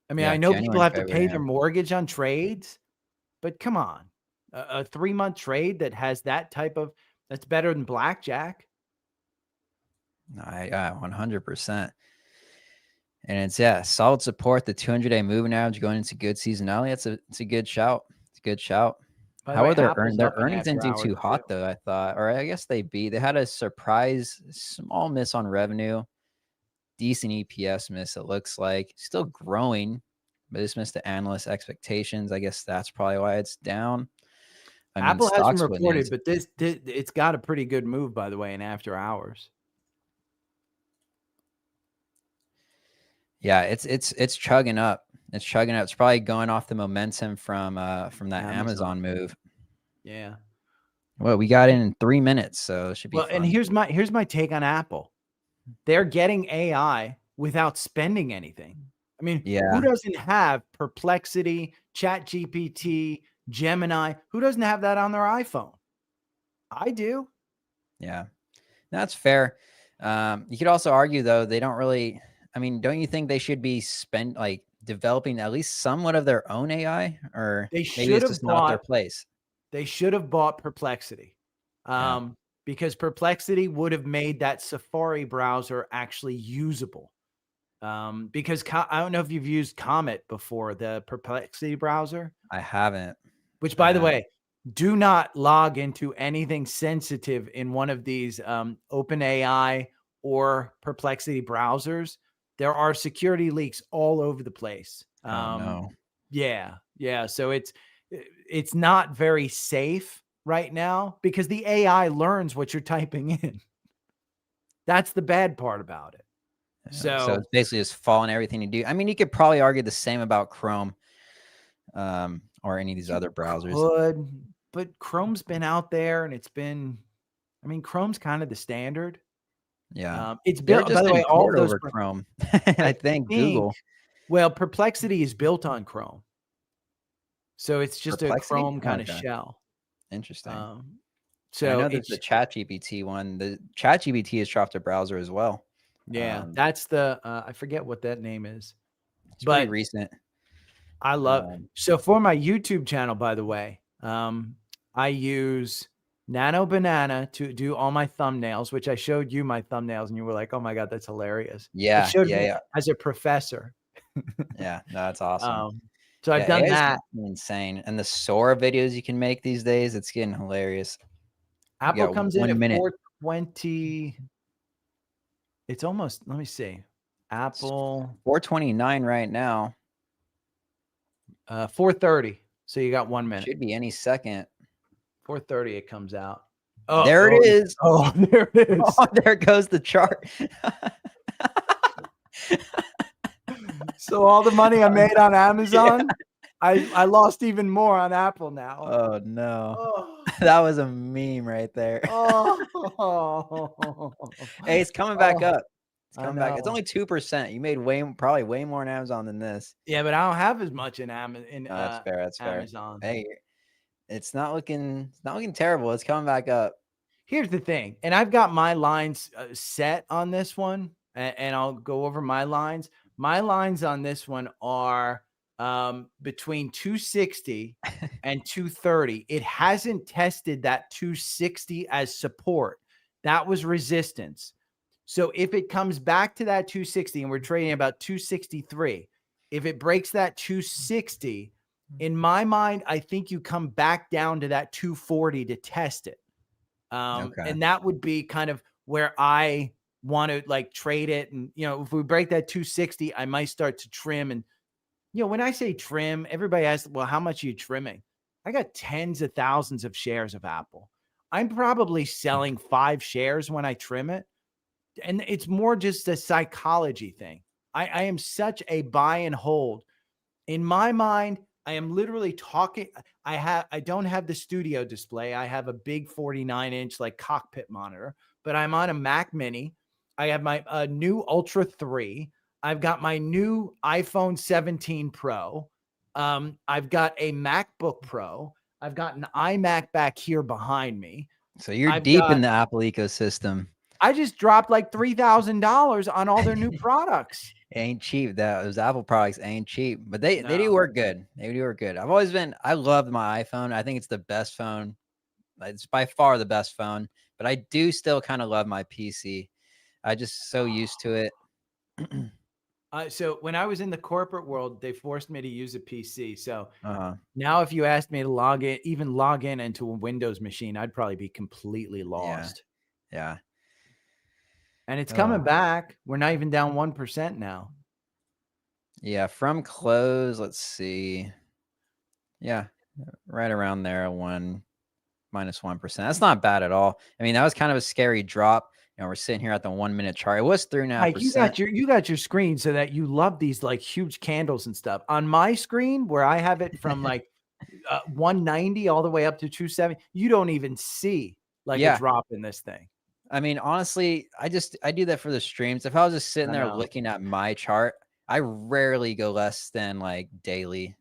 I mean, I Yeah, know January people and have to pay February, their yeah. mortgage on trades, but come on. A 3-month trade that has that type of, that's better than blackjack. I 100%. And it's solid support. The 200-day moving average going into good seasonality. It's a good shout. It's a good shout. By the How way, are Apple's their up in earnings didn't after do hours too too. hot though, I thought. Or I guess they beat. They had a surprise small miss on revenue. Decent EPS miss, it looks like. Still growing, but this missed the analyst expectations. I guess that's probably why it's down. I mean, Apple hasn't stock split reported, news. but this it's got a pretty good move, by the way, in after hours. Yeah, it's chugging up. It's chugging up. It's probably going off the momentum from that Amazon. Amazon move. Yeah. Well, we got in 3 minutes, so it should be Well, and fun. here's my take on Apple. They're getting AI without spending anything. I mean, who Yeah, doesn't have Perplexity, ChatGPT, Gemini? Who doesn't have that on their iPhone? I do. yeah. That's fair. You could also argue though they don't really. I mean, don't you think they should be developing at least somewhat of their own AI, or They maybe should it's have just not their bought place? Perplexity. Yeah, Because Perplexity would have made that Safari browser actually usable. Because I don't know if you've used Comet before, the Perplexity browser, I haven't. which, I by the haven't. way, do not log into anything sensitive in one of these OpenAI or Perplexity browsers. There are security leaks all over the place. Oh no. Yeah, yeah. So it's not very safe right now because the AI learns what you're typing in. That's the bad part about it. So So it's basically just following everything you do. I mean, you could probably argue the same about Chrome, or any of these you other browsers. could, but Chrome's been out there and it's been, I mean, Chrome's kind of the standard. Yeah, It's they're built, by just the way, in all of court those, over Chrome. I I think think, Google well, Perplexity is built on Chrome. So it's just a Perplexity. Chrome kind of Okay, shell. interesting. Um, And I so know there's the it's, ChatGPT one. The ChatGPT is dropped a browser as well. yeah, that's the, I forget what that name is, It's pretty but recent. I love, Um, so for my YouTube channel, by the way, I use Nano Banana to do all my thumbnails, which I showed you my thumbnails and you were like, oh my God, that's hilarious. I yeah, showed yeah, me yeah, as a professor. yeah. No, that's awesome. Um, so I've Yeah, done AI is that. insane, and the Sora videos you can make these days, it's getting hilarious. You Apple got comes in 1 at minute. 420. It's almost, let me see. It's Apple, 429 right now. 4:30. So you got 1 minute. Should be any second. 4:30 it comes out. There it is. Oh, there it is. Oh, there goes the chart. So all the money I made on Yeah. Amazon, I lost even more on Apple now. Oh, no. Oh, That was a meme right there. oh, Hey, it's coming back oh, up. It's I coming back. It's know. only 2%. You made probably way more in Amazon than this. Yeah, but I don't have as much in No, that's fair. That's fair. Amazon. Hey, it's not looking terrible. It's coming back up. Here's the thing, and I've got my lines set on this one, and I'll go over my lines. My lines on this one are between 260 and 230. It hasn't tested that 260 as support. That was resistance. So if it comes back to that 260 and we're trading about 263, if it breaks that 260, in my mind, I think you come back down to that 240 to test it. Okay. And that would be kind of where I want to like trade it. And, if we break that 260, I might start to trim. And, when I say trim, everybody asks, well, how much are you trimming? I got tens of thousands of shares of Apple. I'm probably selling 5 shares when I trim it. And it's more just a psychology thing. I am such a buy and hold. In my mind, I am literally talking. I don't have the studio display. I have a big 49-inch like cockpit monitor, but I'm on a Mac Mini. I have my new Ultra 3. I've got my new iPhone 17 Pro. I've got a MacBook Pro. I've got an iMac back here behind me. So you're I've deep got in the Apple ecosystem. I just dropped like $3,000 on all their new products. Ain't cheap. Those Apple products ain't cheap, but they do No. work good. They do work good. I love my iPhone. I think it's the best phone. It's by far the best phone, but I do still kind of love my PC. I just so used to it. So when I was in the corporate world, they forced me to use a PC. So Uh-huh. now if you asked me to log in into a Windows machine, I'd probably be completely Yeah. lost. Yeah. And it's Oh. coming back. We're not even down 1% now. Yeah, from close, let's see. Yeah, right around there, -1%. That's not bad at all. I mean, that was kind of a scary drop. We're sitting here at the 1-minute chart. It was Mike, you 3.5%. got your screen so that you love these like huge candles and stuff. On my screen, where I have it from like 190 all the way up to 270, you don't even see like a Yeah. drop in this thing. I mean, honestly, I do that for the streams. If I was just sitting I there know. looking at my chart, I rarely go less than like daily.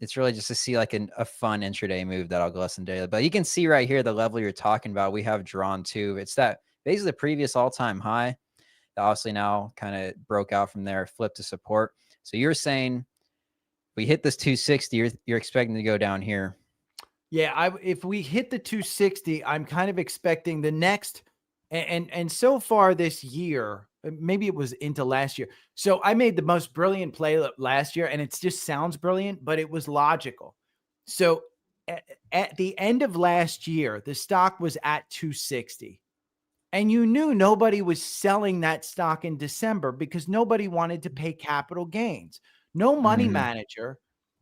It's really just to see like a fun intraday move that I'll go less than daily. But you can see right here the level you're talking about. We have drawn to. It's that basically the previous all-time high that obviously now kind of broke out from there, flipped to support. So you're saying we hit this 260, you're expecting to go down here. Yeah, if we hit the 260, I'm kind of expecting the next and so far this year, maybe it was into last year. So I made the most brilliant play last year and it just sounds brilliant, but it was logical. So at the end of last year, the stock was at 260. And you knew nobody was selling that stock in December because nobody wanted to pay capital gains. No money Mhm. manager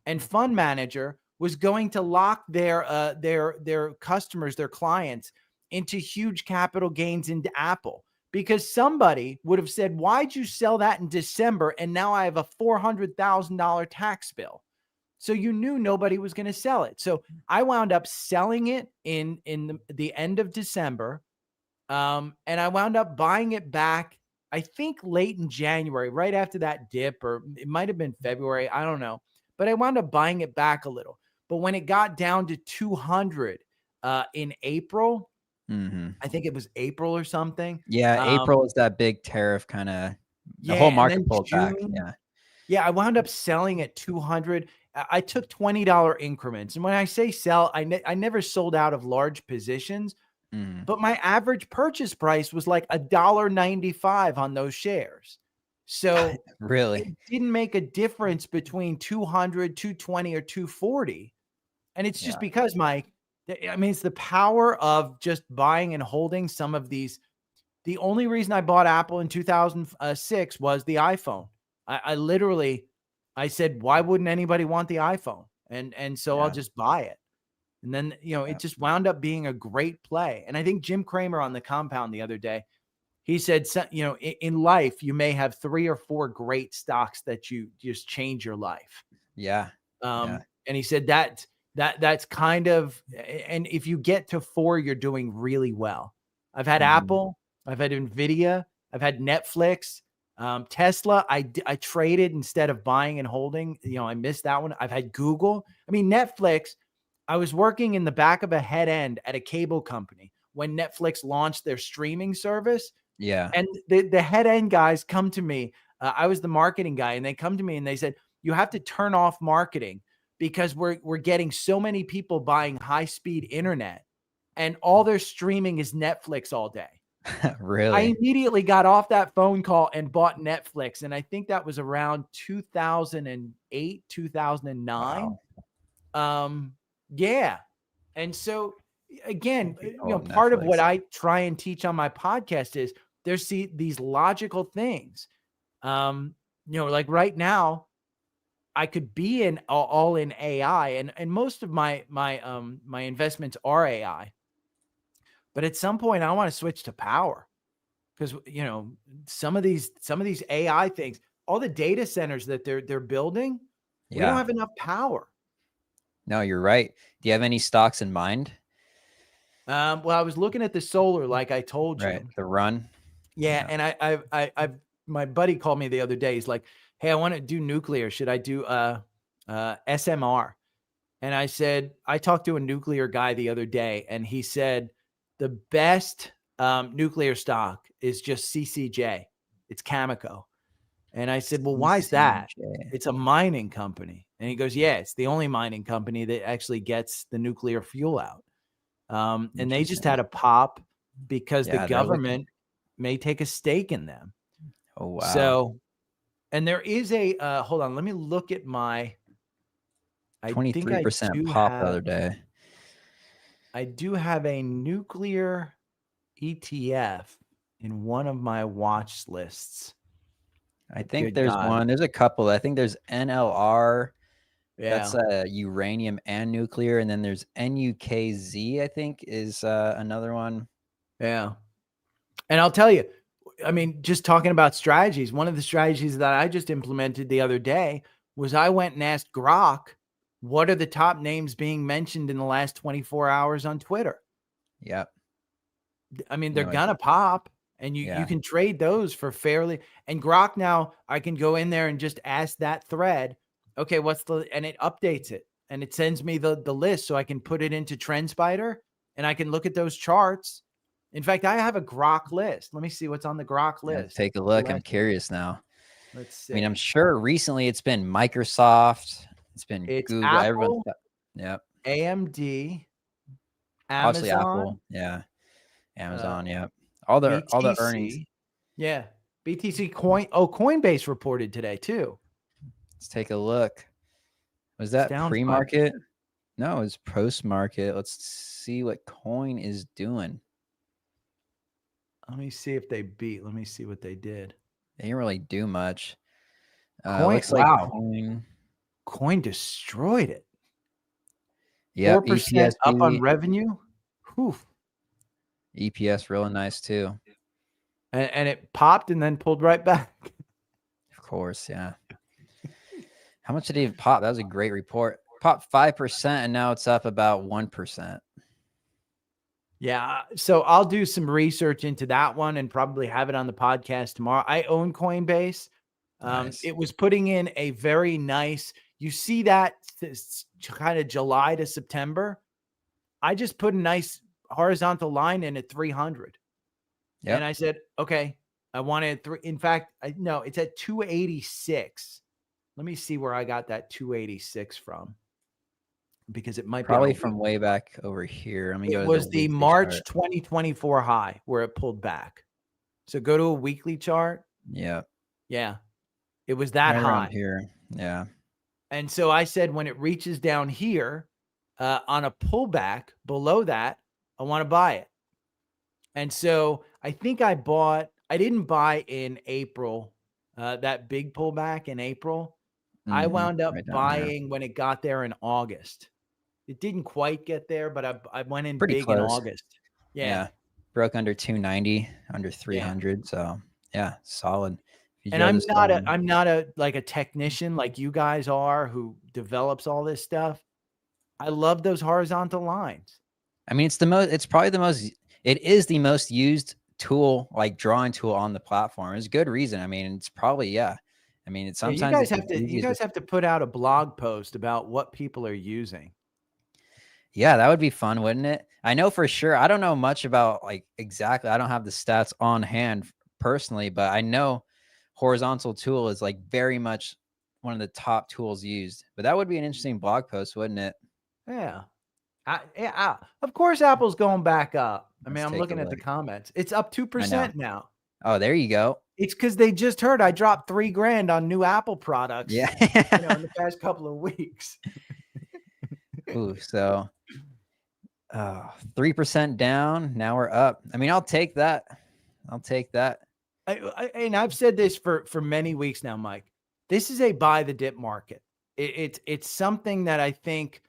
and fund manager was going to lock their customers, their clients into huge capital gains into Apple because somebody would have said, "Why'd you sell that in December? And now I have a $400,000 tax bill." So you knew nobody was going to sell it. So I wound up selling it in the end of December. And I wound up buying it back, I think late in January, right after that dip, or it might have been February. I don't know. But I wound up buying it back a little. But when it got down to 200 in April, Mhm. I think it was April or something. Yeah, April is that big tariff kinda the whole Yeah. And market then pulled back. June, Yeah. yeah, I wound up selling at 200. I took $20 increments. And when I say sell, I never sold out of large positions. Mhm. But my average purchase price was like $1.95 on those shares. So it Really? didn't make a difference between 200, 220, or 240. And it's just Yeah. because, Mike, I mean, it's the power of just buying and holding some of these The only reason I bought Apple in 2006 was the iPhone. I literally, I said, why wouldn't anybody want the iPhone? And so I'll Yeah. just buy it. And then, it Yeah. just wound up being a great play. And I think Jim Cramer on the Compound the other day, he said, in life, you may have 3 or 4 great stocks that you just change your life. Yeah. Yeah. And he said that's kind of, and if you get to 4, you're doing really well. I've had Mhm. Apple, I've had Nvidia, I've had Netflix, Tesla. I traded instead of buying and holding. I missed that one. I've had Google. I mean, Netflix. I was working in the back of a head end at a cable company when Netflix launched their streaming service, Yeah. and the head end guys come to me. I was the marketing guy, and they come to me and they said, "You have to turn off marketing because we're getting so many people buying high speed internet, and all they're streaming is Netflix all day." I Really? immediately got off that phone call and bought Netflix, and I think that was around 2008, 2009. Wow. Yeah. And so again, Let me pull up part of what Netflix. I try and teach on my podcast is there's these logical things. Like right now, I could be in all in AI, and most of my investments are AI. But at some point, I want to switch to power because some of these AI things, all the data centers that they're building, we don't Yeah. have enough power. No, you're right. Do you have any stocks in mind? Well, I was looking at the solar, like I told Right. you. The run? Yeah, Yeah. and I've my buddy called me the other day. He's like, "Hey, I want to do nuclear. Should I do SMR?" And I said, I talked to a nuclear guy the other day, and he said the best nuclear stock is just CCJ. It's Cameco. And I said, "Well, why is that?" CCJ. It's a mining company. And he goes, "Yeah, it's the only mining company that actually gets the nuclear fuel out." And they just Interesting. had a pop because the Yeah, they're looking. government may take a stake in them. Oh, wow. So, and there is hold on, let me look at I think 23% pop the other day. I do have a nuclear ETF in one of my watch lists. I But think good there's God. one. There's a couple. I think there's NLR. That's Yeah. uranium and nuclear. And then there's NUKZ, I think, is another one. Yeah. And I'll tell you, I mean, just talking about strategies, one of the strategies that I just implemented the other day was I went and asked Grok, what are the top names being mentioned in the last 24 hours on Twitter? Yep. I mean, they're No, gonna pop, and you yeah. can trade those for fairly. And Grok now, I can go in there and just ask that thread, okay, and it updates it and it sends me the list so I can put it into TrendSpider and I can look at those charts. In fact, I have a Grok list. Let me see what's on the Grok Yeah. list. Take a The look. I'm last, curious now. let's I mean, I'm see. sure recently it's been Microsoft, it's been It's Google, everyone's Apple, got, yep. AMD, Obviously Amazon, Apple. Yeah. uh, Amazon. Yep. All the earnings. BTC. Yeah. BTC Coin. Oh, Coinbase reported today too. Let's take a look. Was It's that down pre-market? No, it's post-market. Let's see what coin is doing. Let me see if they beat. Let me see what they did. They didn't really do much. Coin. Looks like Wow. coin. Coin destroyed it. Yep. 4% EPS up on revenue. Whew. EPS really nice too. And it popped and then pulled right back. Of course, yeah. How much did it even pop? That was a great report. Popped 5% and now it's up about 1%. Yeah. So I'll do some research into that one and probably have it on the podcast tomorrow. I own Coinbase. Nice. It was putting in a very nice, you see that kind of July to September. I just put a nice horizontal line in at 300. And Yep. I said, okay, I wanted three. In fact, no, it's at 286. Let me see where I got that 286 from because it might be on a Probably week. from way back over here. Let me It go to the was the weekly March chart. 2024 high where it pulled back. So go to a weekly chart. Yeah. Yeah. It was that Right around high. here. Yeah. And so I said, when it reaches down here on a pullback below that, I want to buy it. And so I think I didn't buy in April, that big pullback in April. I wound Right up down here. buying when it got there in August. It didn't quite get there, but I went in Pretty big in close. August. Yeah, Yeah. Broke under 290, under yeah. 300. So yeah, solid. If you And drove this down. I'm not a like a technician like you guys are who develops all this stuff. I love those horizontal lines. I mean, it's probably the most, it is the most used tool, like drawing tool on the platform. It's good reason. I mean, it's probably, yeah. I mean, Yeah, sometimes it's as you easy as guys have to put out a blog post about what people are using. yeah, that would be fun, wouldn't it? I know for sure. I don't know much about like exactly. I don't have the stats on hand personally, but I know horizontal tool is like very much one of the top tools used. But that would be an interesting blog post, wouldn't it? Yeah. Of course, Apple's going back up. I mean, Let's I'm take a looking at look. the comments. It's up I know. 2% now. Oh, there you go. It's because they just heard I dropped 3 grand on new Apple products, Yeah. in the past couple of weeks. Ooh, so 3% down. Now we're up. I mean, I'll take that. I'll take that. And I've said this for many weeks now, Mike. This is a buy the dip market. It's something that I think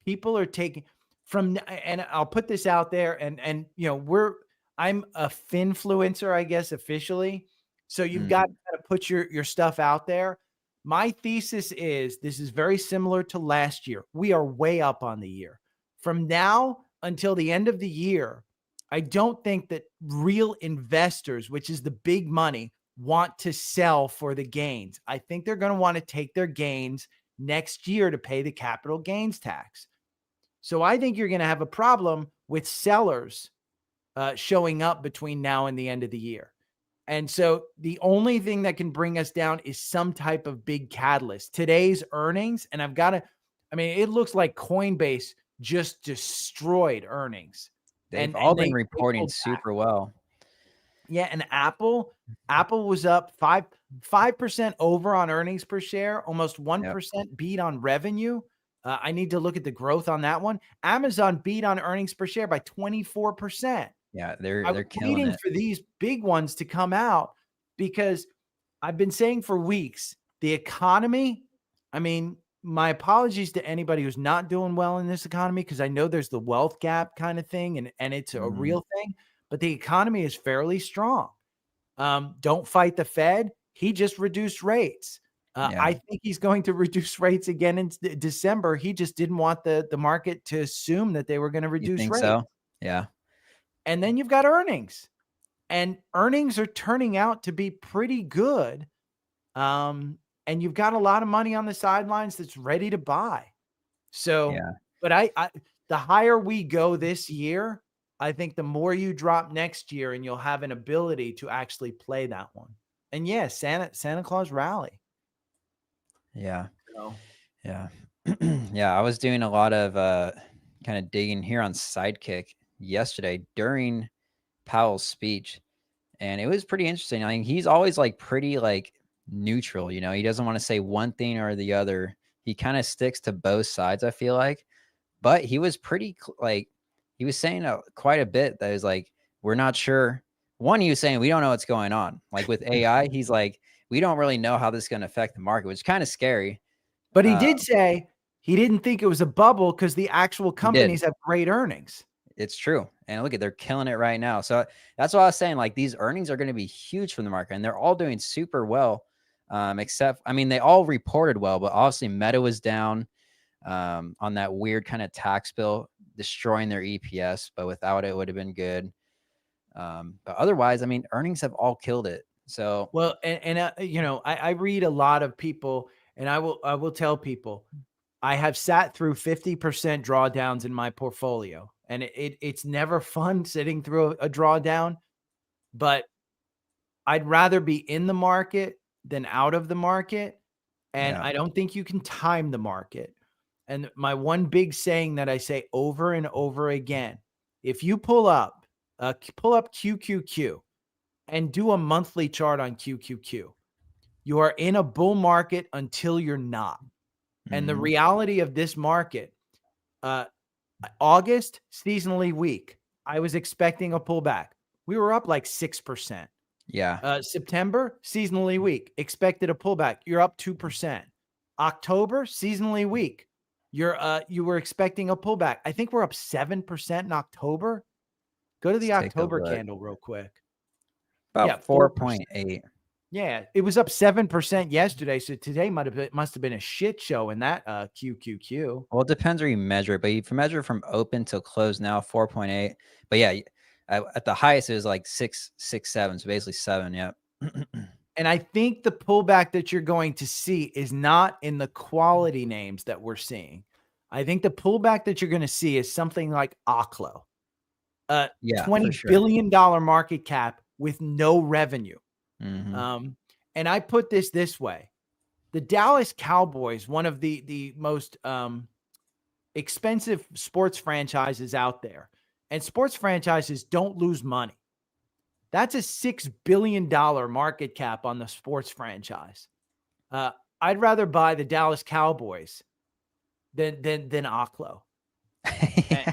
people are taking from, and I'll put this out there, and I'm a finfluencer, I guess, officially. So you've got to Mm, kind of put your stuff out there. My thesis is this is very similar to last year. We are way up on the year. From now until the end of the year, I don't think that real investors, which is the big money, want to sell for the gains. I think they're going to want to take their gains next year to pay the capital gains tax. So I think you're going to have a problem with sellers showing up between now and the end of the year. And so the only thing that can bring us down is some type of big catalyst. Today's earnings, and I mean, it looks like Coinbase just destroyed earnings. they've And all been they reporting pulled back. super well. Yeah, and Apple was up 5% over on earnings per share, almost Yep. 1% beat on revenue. I need to look at the growth on that one. Amazon beat on earnings per share by 24%. Yeah, I they're was killing waiting it. for these big ones to come out because I've been saying for weeks, the economy, I mean, my apologies to anybody who's not doing well in this economy because I know there's the wealth gap kind of thing and it's a Mhm. real thing, but the economy is fairly strong. Don't fight the Fed. He just reduced rates. Yeah. I think he's going to reduce rates again in December. He just didn't want the market to assume that they were going to You reduce think rates. so? Yeah. And then you've got earnings, and earnings are turning out to be pretty good. Um, and you've got a lot of money on the sidelines that's ready to buy. So, Yeah. but the higher we go this year, I think the more you drop next year, and you'll have an ability to actually play that one. And yeah, Santa Claus rally. Yeah. So Yeah. Yeah, I was doing a lot of kind of digging here on Sidekick yesterday during Powell's speech, and it was pretty interesting. I mean, he's always like pretty like neutral, you know. He doesn't want to say one thing or the other. He kind of sticks to both sides, I feel like. But he was pretty like he was saying quite a bit that is like we're not sure. One, he was saying we don't know what's going on. Like with AI, he's like we don't really know how this is going to affect the market, which is kind of scary. but he Uh, did say he didn't think it was a bubble because the actual he did. companies have great earnings. It's true. And look at they're killing it right now. So that's what I was saying. Like these earnings are going to be huge for the market, and they're all doing super well. Except I mean, they all reported well, but obviously Meta was down on that weird kind of tax bill, destroying their EPS, but without it would have been good. But otherwise, I mean, earnings have all killed it. So Well, I read a lot of people, and I will tell people I have sat through 50% drawdowns in my portfolio, and it's never fun sitting through a drawdown, but I'd rather be in the market than out of the market. And yeah, I don't think you can time the market. And my one big saying that I say over and over again, if you pull up QQQ and do a monthly chart on QQQ, you are in a bull market until you're not. And the hmm, reality of this market, uh, August, seasonally weak. I was expecting a pullback. we were up like 6%. Yeah. September, seasonally weak, expected a pullback. You're up 2%. October, seasonally weak. You were expecting a pullback. I think we're up 7% in October. Go to Let's the take a October look. candle real quick. Yeah, About 4%. 4.8. Yeah, it was up 7% yesterday. So today must have been a shit show in that QQQ. Well, it depends where you measure it, but if you measure from open till close now, 4.8. But yeah, at the highest, it was like 6.7. So basically 7. Yep. And I think the pullback that you're going to see is not in the quality names that we're seeing. I think the pullback that you're going to see is something like Oklo, Yeah, for $20 sure. billion market cap with no revenue. Hmm. And I put this way. The Dallas Cowboys, one of the most expensive sports franchises out there, and sports franchises don't lose money. That's a $6 billion market cap on the sports franchise. I'd rather buy the Dallas Cowboys than Oklo. Yeah.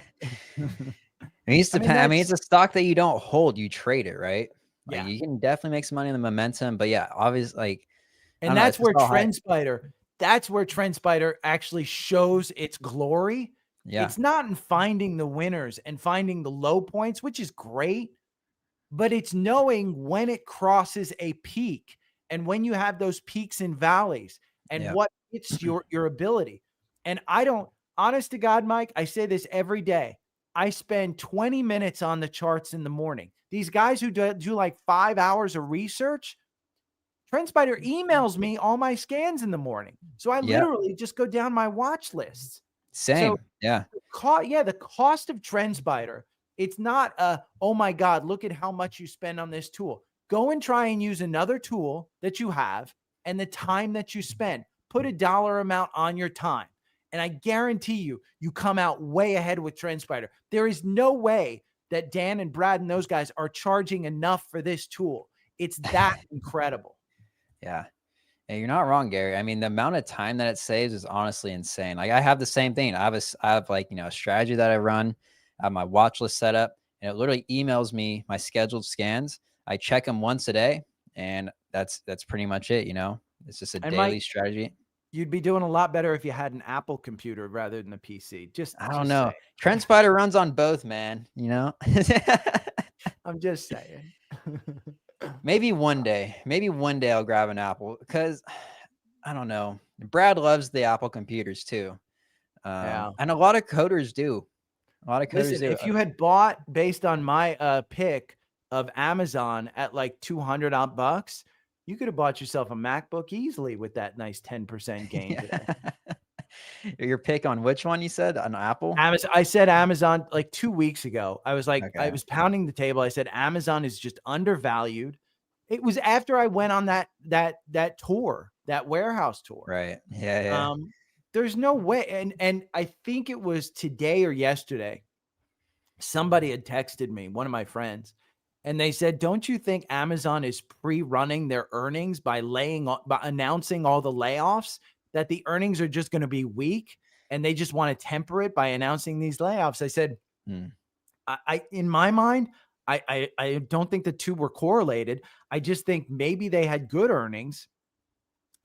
It needs to I mean, depend. I mean, it's that's a stock that you don't hold, you trade it, right? Like yeah. you can definitely make some money in the momentum, but yeah, obviously, like I And don't know, if that's it's where all high. TrendSpider actually shows its glory. Yeah, It's not in finding the winners and finding the low points, which is great, but it's knowing when it crosses a peak and when you have those peaks and valleys and yeah, what hits your ability. And I don't, honest to God, Mike, I say this every day. I spend 20 minutes on the charts in the morning. These guys who do like 5 hours of research, TrendSpider emails me all my scans in the morning. So I yeah. literally just go down my watch lists. So Same. Yeah, the cost of TrendSpider, it's not oh my God, look at how much you spend on this tool. Go and try and use another tool that you have and the time that you spend. Put a dollar amount on your time. And I guarantee you, you come out way ahead with TrendSpider. There is no way that Dan and Brad and those guys are charging enough for this tool. It's that incredible. yeah. And you're not wrong, Gary. I mean, the amount of time that it saves is honestly insane. Like I have the same thing. I have like, a strategy that I run. I have my watch list set up and it literally emails me my scheduled scans. I check them once a day and that's pretty much it, It's just a And daily Mike, strategy. you'd be doing a lot better if you had an Apple computer rather than a PC. I don't Just know. saying. TrendSpider runs on both, man, I'm just saying. Maybe one day. Maybe one day I'll grab an Apple because I don't know. Brad loves the Apple computers too. Yeah. And a lot of coders do. A lot of coders Listen, do. if you had bought based on my pick of Amazon at like 200 odd bucks, you could have bought yourself a MacBook easily with that nice 10% gain Yeah. today. Your pick on which one you said? On Apple? Amazon, I said Amazon like 2 weeks ago. I was like, I Okay. was pounding the table. I said Amazon is just undervalued. It was after I went on that tour, that warehouse tour. Right. Yeah, yeah. Um, there's no way. And I think it was today or yesterday. Somebody had texted me, one of my friends, and they said, "Don't you think Amazon is pre-running their earnings by announcing all the layoffs? That the earnings are just going to be weak, and they just want to temper it by announcing these layoffs?" I said, Hmm. I in my mind, I don't think the two were correlated. I just think maybe they had good earnings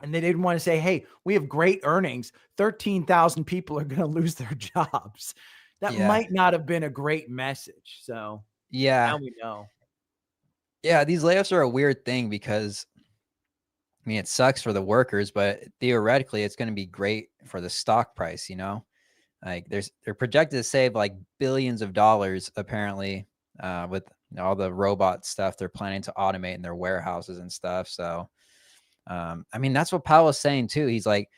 and they didn't want to say, hey, we have great earnings. 13,000 people are going to lose their jobs. That Yeah. might not have been a great message. So now Yeah. we know. Yeah. These layoffs are a weird thing because I mean it sucks for the workers, but theoretically it's going to be great for the stock price. Like they're projected to save like billions of dollars apparently with all the robot stuff they're planning to automate in their warehouses and stuff. So I mean that's what Powell was saying too. He's like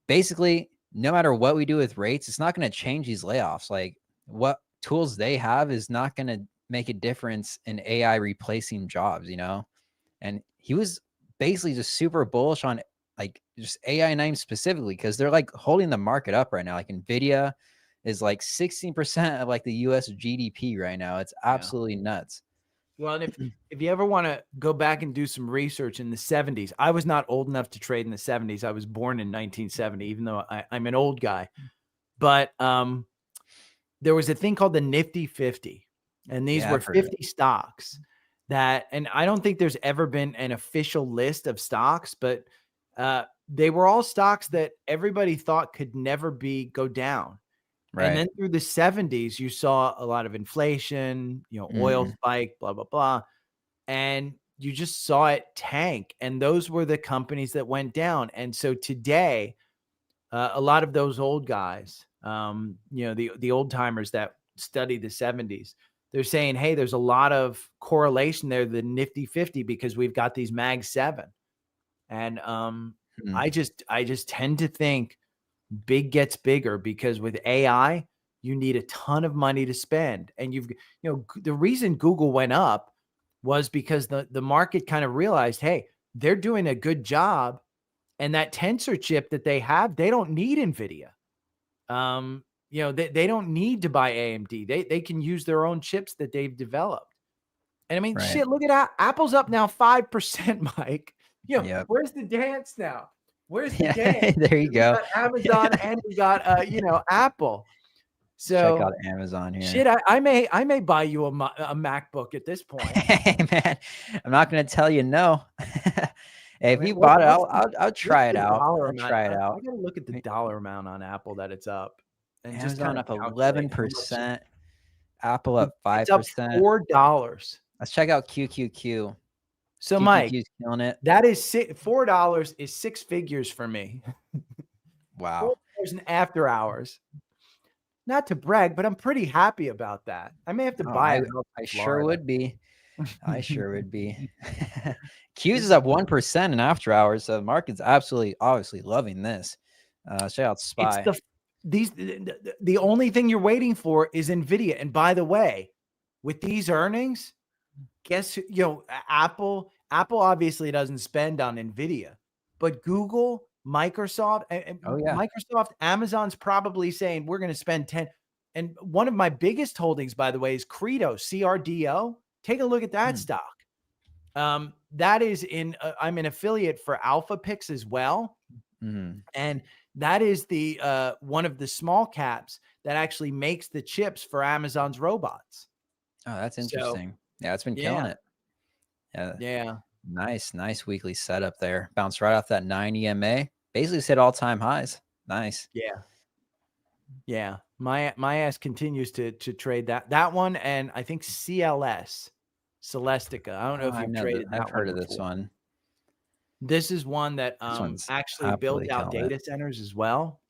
basically no matter what we do with rates, it's not going to change these layoffs. Like what tools they have is not going to make a difference in AI replacing jobs. And he was basically just super bullish on like just AI names specifically because they're like holding the market up right now. Like Nvidia is like 16% of like the US GDP right now. It's Yeah. absolutely nuts. Well, and if you ever want to go back and do some research in the 70s, I was not old enough to trade in the 70s. I was born in 1970, even though I'm an old guy. But there was a thing called the Nifty 50, and these Yeah, were I've heard of it. 50 stocks. that, and I don't think there's ever been an official list of stocks, but they were all stocks that everybody thought could never go down. And Right. then through the 70s, you saw a lot of inflation, oil Mhm. spike, blah, blah, blah. And you just saw it tank. And those were the companies that went down. And so today, a lot of those old guys, the old timers that study the 70s, they're saying, hey, there's a lot of correlation there, the Nifty 50, because we've got these Mag 7. And Mhm. I just tend to think big gets bigger, because with AI, you need a ton of money to spend. And the reason Google went up was because the market kind of realized, hey, they're doing a good job. And that tensor chip that they have, they don't need NVIDIA. They don't need to buy AMD. They can use their own chips that they've developed. And I mean, Right. shit, look at Apple's up now 5%, Mike. Yep. Where's the dance now? Where's the Yeah. dance? There you We go. got Amazon and we got Apple. Let's check So out Amazon shit, here. I may buy you a MacBook at this point. Hey, man, I'm not gonna tell you no. Hey, I if mean, you bought it, I'll what's try it the out. dollar I'll amount? try it I out. gotta look at the dollar amount on Apple that it's up and just Amazon kind of up calculate how much 11%, Apple up it's up 5%. $4. Let's check out QQQ. So Mike, QQQ's killing it. that is $4 is six figures for me. Wow. $4 in after hours. Not to brag, but I'm pretty happy about that. I may have to Oh, buy a I house I in sure Florida. would be. I sure would be. Q's is up 1% in after hours, so the market's absolutely obviously loving this. Check out It's SPY. the only thing you're waiting for is NVIDIA. And by the way, with these earnings, guess who, Apple obviously doesn't spend on NVIDIA, but Google, Microsoft, Oh, yeah. Amazon's probably saying we're going to spend 10. And one of my biggest holdings, by the way, is Credo, CRDO. Take a look at that Hmm. stock. That is I'm an affiliate for Alpha Picks as well. Mhm. And that is the one of the small caps that actually makes the chips for Amazon's robots. Oh, that's So interesting. Yeah, it's been killing yeah, it. Yeah. yeah, Nice weekly setup there. Bounced right off that 9 EMA. Basically hit all-time highs. Nice. yeah, yeah. My ass continues to trade that one, and I think CLS, Celestica. I don't know Oh, if I you've know that traded I've that one heard of this before. one. This is one that This one's actually builds absolutely out killing it. data centers as well.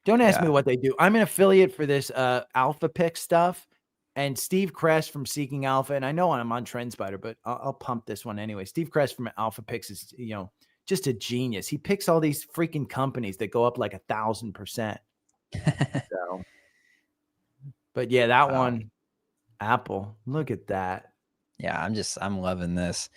Don't ask me Yeah. what they do. I'm an affiliate for this Alpha Pick stuff. And Steve Kress from Seeking Alpha, and I know I'm on TrendSpider, but I'll pump this one anyway. Steve Kress from Alpha Picks is, just a genius. He picks all these freaking companies that go up like 1,000%. So, but yeah, that Wow. one, Apple, look at that. Yeah, I'm loving this.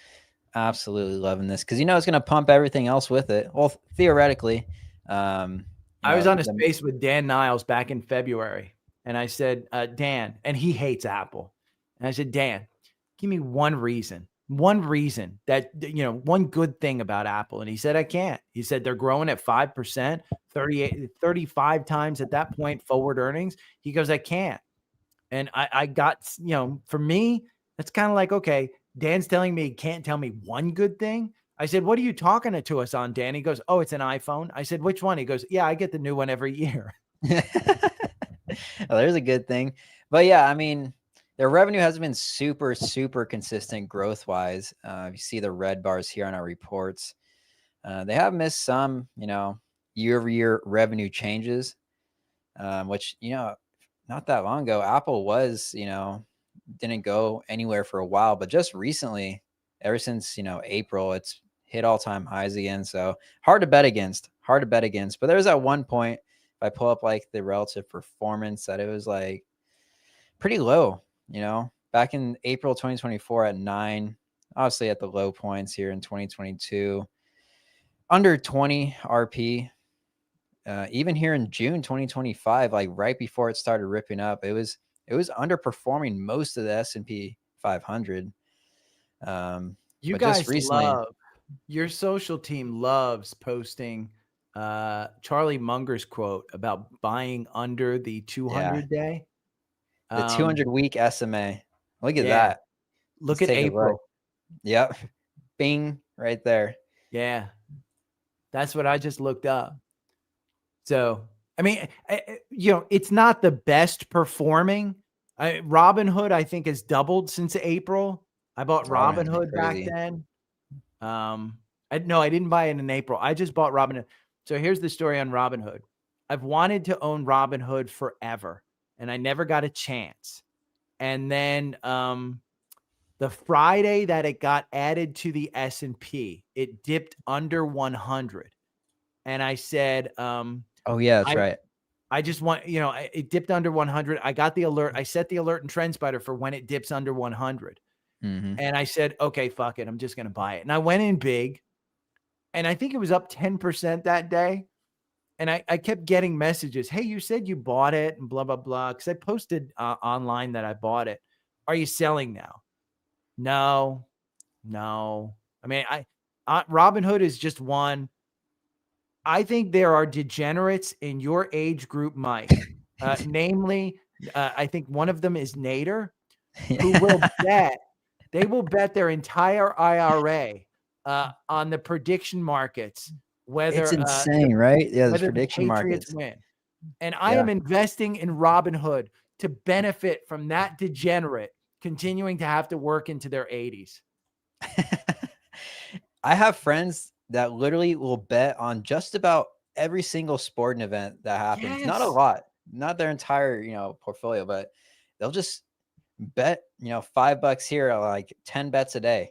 Absolutely loving this because it's gonna pump everything else with it. Well, theoretically, um, I was on a the space with Dan Niles back in February, and I said, Dan, and he hates Apple. And I said, Dan, give me one reason that, one good thing about Apple. And he said, I can't. He said, they're growing at 5%, 38, 35 times at that point, forward earnings. He goes, I can't. And I got, for me, that's kind of like, okay, Dan's telling me he can't tell me one good thing. I said, what are you talking to us on, Dan? He goes, oh, it's an iPhone. I said, which one? He goes, yeah, I get the new one every year. well, there's a good thing. But yeah, their revenue has been super, super consistent growth wise. You see the red bars here on our reports. They have missed some, year over year revenue changes, which, not that long ago, Apple was, didn't go anywhere for a while, but just recently, ever since, April, it's hit all time highs again. So hard to bet against. But there's at one point, if I pull up like the relative performance, that it was like pretty low, back in April 2024 at 9, obviously at the low points here in 2022, under 20 RP. Even here in June 2025, like right before it started ripping up, it was underperforming most of the S&P 500. You But just guys recently, your social team loves posting Charlie Munger's quote about buying under the yeah, 200 day. the 200 week SMA. Look at Yeah. that. Look Let's at take a look. April. Yep. Bing, right there. Yeah. That's what I just looked up. So, I mean, it's not the best performing. Robinhood, I think, has doubled since April. I bought Robinhood's been Robinhood back crazy. then. No, I didn't buy it in April. I just bought Robinhood. So here's the story on Robinhood. I've wanted to own Robinhood forever, and I never got a chance. And then the Friday that it got added to the S&P, it dipped under 100. And I said, Oh yeah, that's right. I just want, it dipped under 100. I got the alert. I set the alert in TrendSpider for when it dips under 100. Mm-hmm. And I said, okay, fuck it. I'm just going to buy it. And I went in big, and I think it was up 10% that day. And I kept getting messages. Hey, you said you bought it and blah, blah, blah. Cause I posted online that I bought it. Are you selling now? No. I mean, Robinhood is just one. I think there are degenerates in your age group, Mike. Namely, I think one of them is Nader, who will bet. They will bet their entire IRA on the prediction markets, whether It's insane, right? Yeah, those whether the prediction Patriots markets. win. And I Yeah. am investing in Robinhood to benefit from that degenerate continuing to have to work into their 80s. I have friends that literally will bet on just about every single sporting event that happens. Not a Yes. lot, not their entire, portfolio, but they'll just bet, $5 here, like 10 bets a day.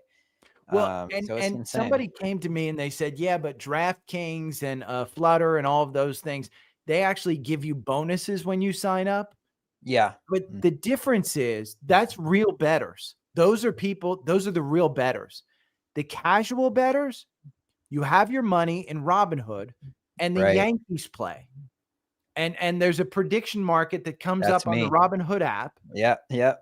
Well, So it's and insane. somebody came to me and they said, "Yeah, but DraftKings and Flutter and all of those things, they actually give you bonuses when you sign up." Yeah. But Mm, the difference is that's real bettors. Those are the real bettors. The casual bettors, you have your money in Robinhood and the right. Yankees play. And there's a prediction market that comes That's up on the me. Robinhood app, Yeah. Yeah.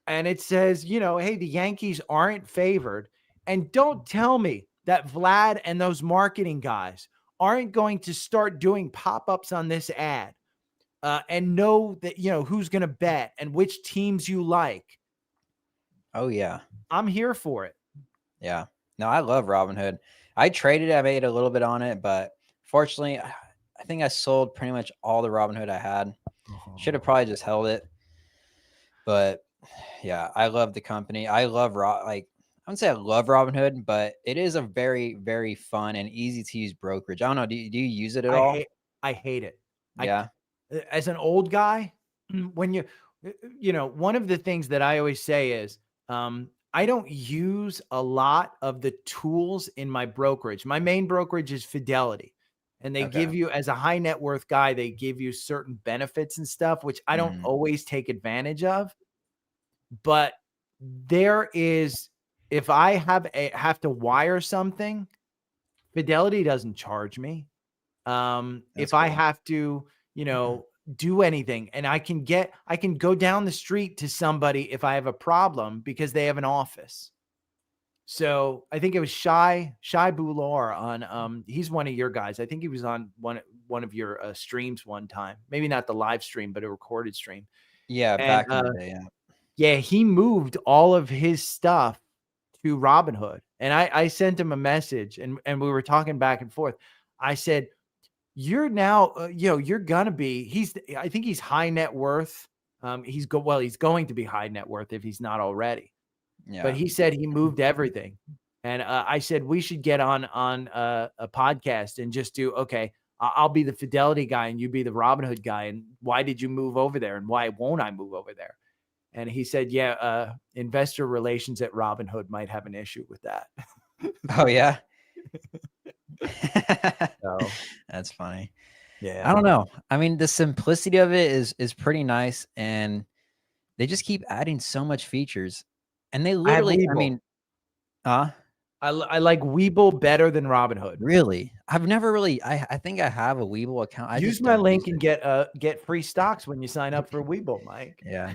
and it says, hey, the Yankees aren't favored. And don't tell me that Vlad and those marketing guys aren't going to start doing pop-ups on this ad and know that, who's going to bet and which teams you like. Oh, yeah. I'm here for it. Yeah. No, I love Robinhood. I traded, I made a little bit on it, but fortunately, I think I sold pretty much all the Robinhood I had. Should have probably just held it. But yeah, I love the company. I love I wouldn't say I love Robinhood, but it is a very, very fun and easy to use brokerage. I don't know. Do you use it at I all? hate I hate it. I Yeah. As an old guy, when one of the things that I always say is I don't use a lot of the tools in my brokerage. My main brokerage is Fidelity. And they Okay. give you, as a high net worth guy, they give you certain benefits and stuff, which I don't Mm, always take advantage of. But there is, if I have to wire something, Fidelity doesn't charge me. that's If I cool. have to, do anything, and I can go down the street to somebody if I have a problem because they have an office. So I think it was Shy Bular on he's one of your guys. I think he was on one of your streams one time. Maybe not the live stream, but a recorded stream. Yeah, And back in the day. Yeah. yeah, he moved all of his stuff to Robinhood. And I sent him a message, and we were talking back and forth. I said, you're now, you're gonna be, I think he's high net worth. He's going to be high net worth if he's not already. But Yeah. he said he moved everything. And I said, we should get on a podcast and just do, okay, I'll be the Fidelity guy and you be the Robinhood guy. And why did you move over there? And why won't I move over there? And he said, yeah, investor relations at Robinhood might have an issue with that. Oh yeah. So, That's funny. yeah. I don't know. I mean, the simplicity of it is pretty nice, and they just keep adding so much features. And they I have literally, I Webull. mean, huh? I like Webull better than Robinhood. Really? I've never really I think I have a Webull account. I Use just my don't use link and it. get free stocks when you sign up for Webull, Mike. Yeah.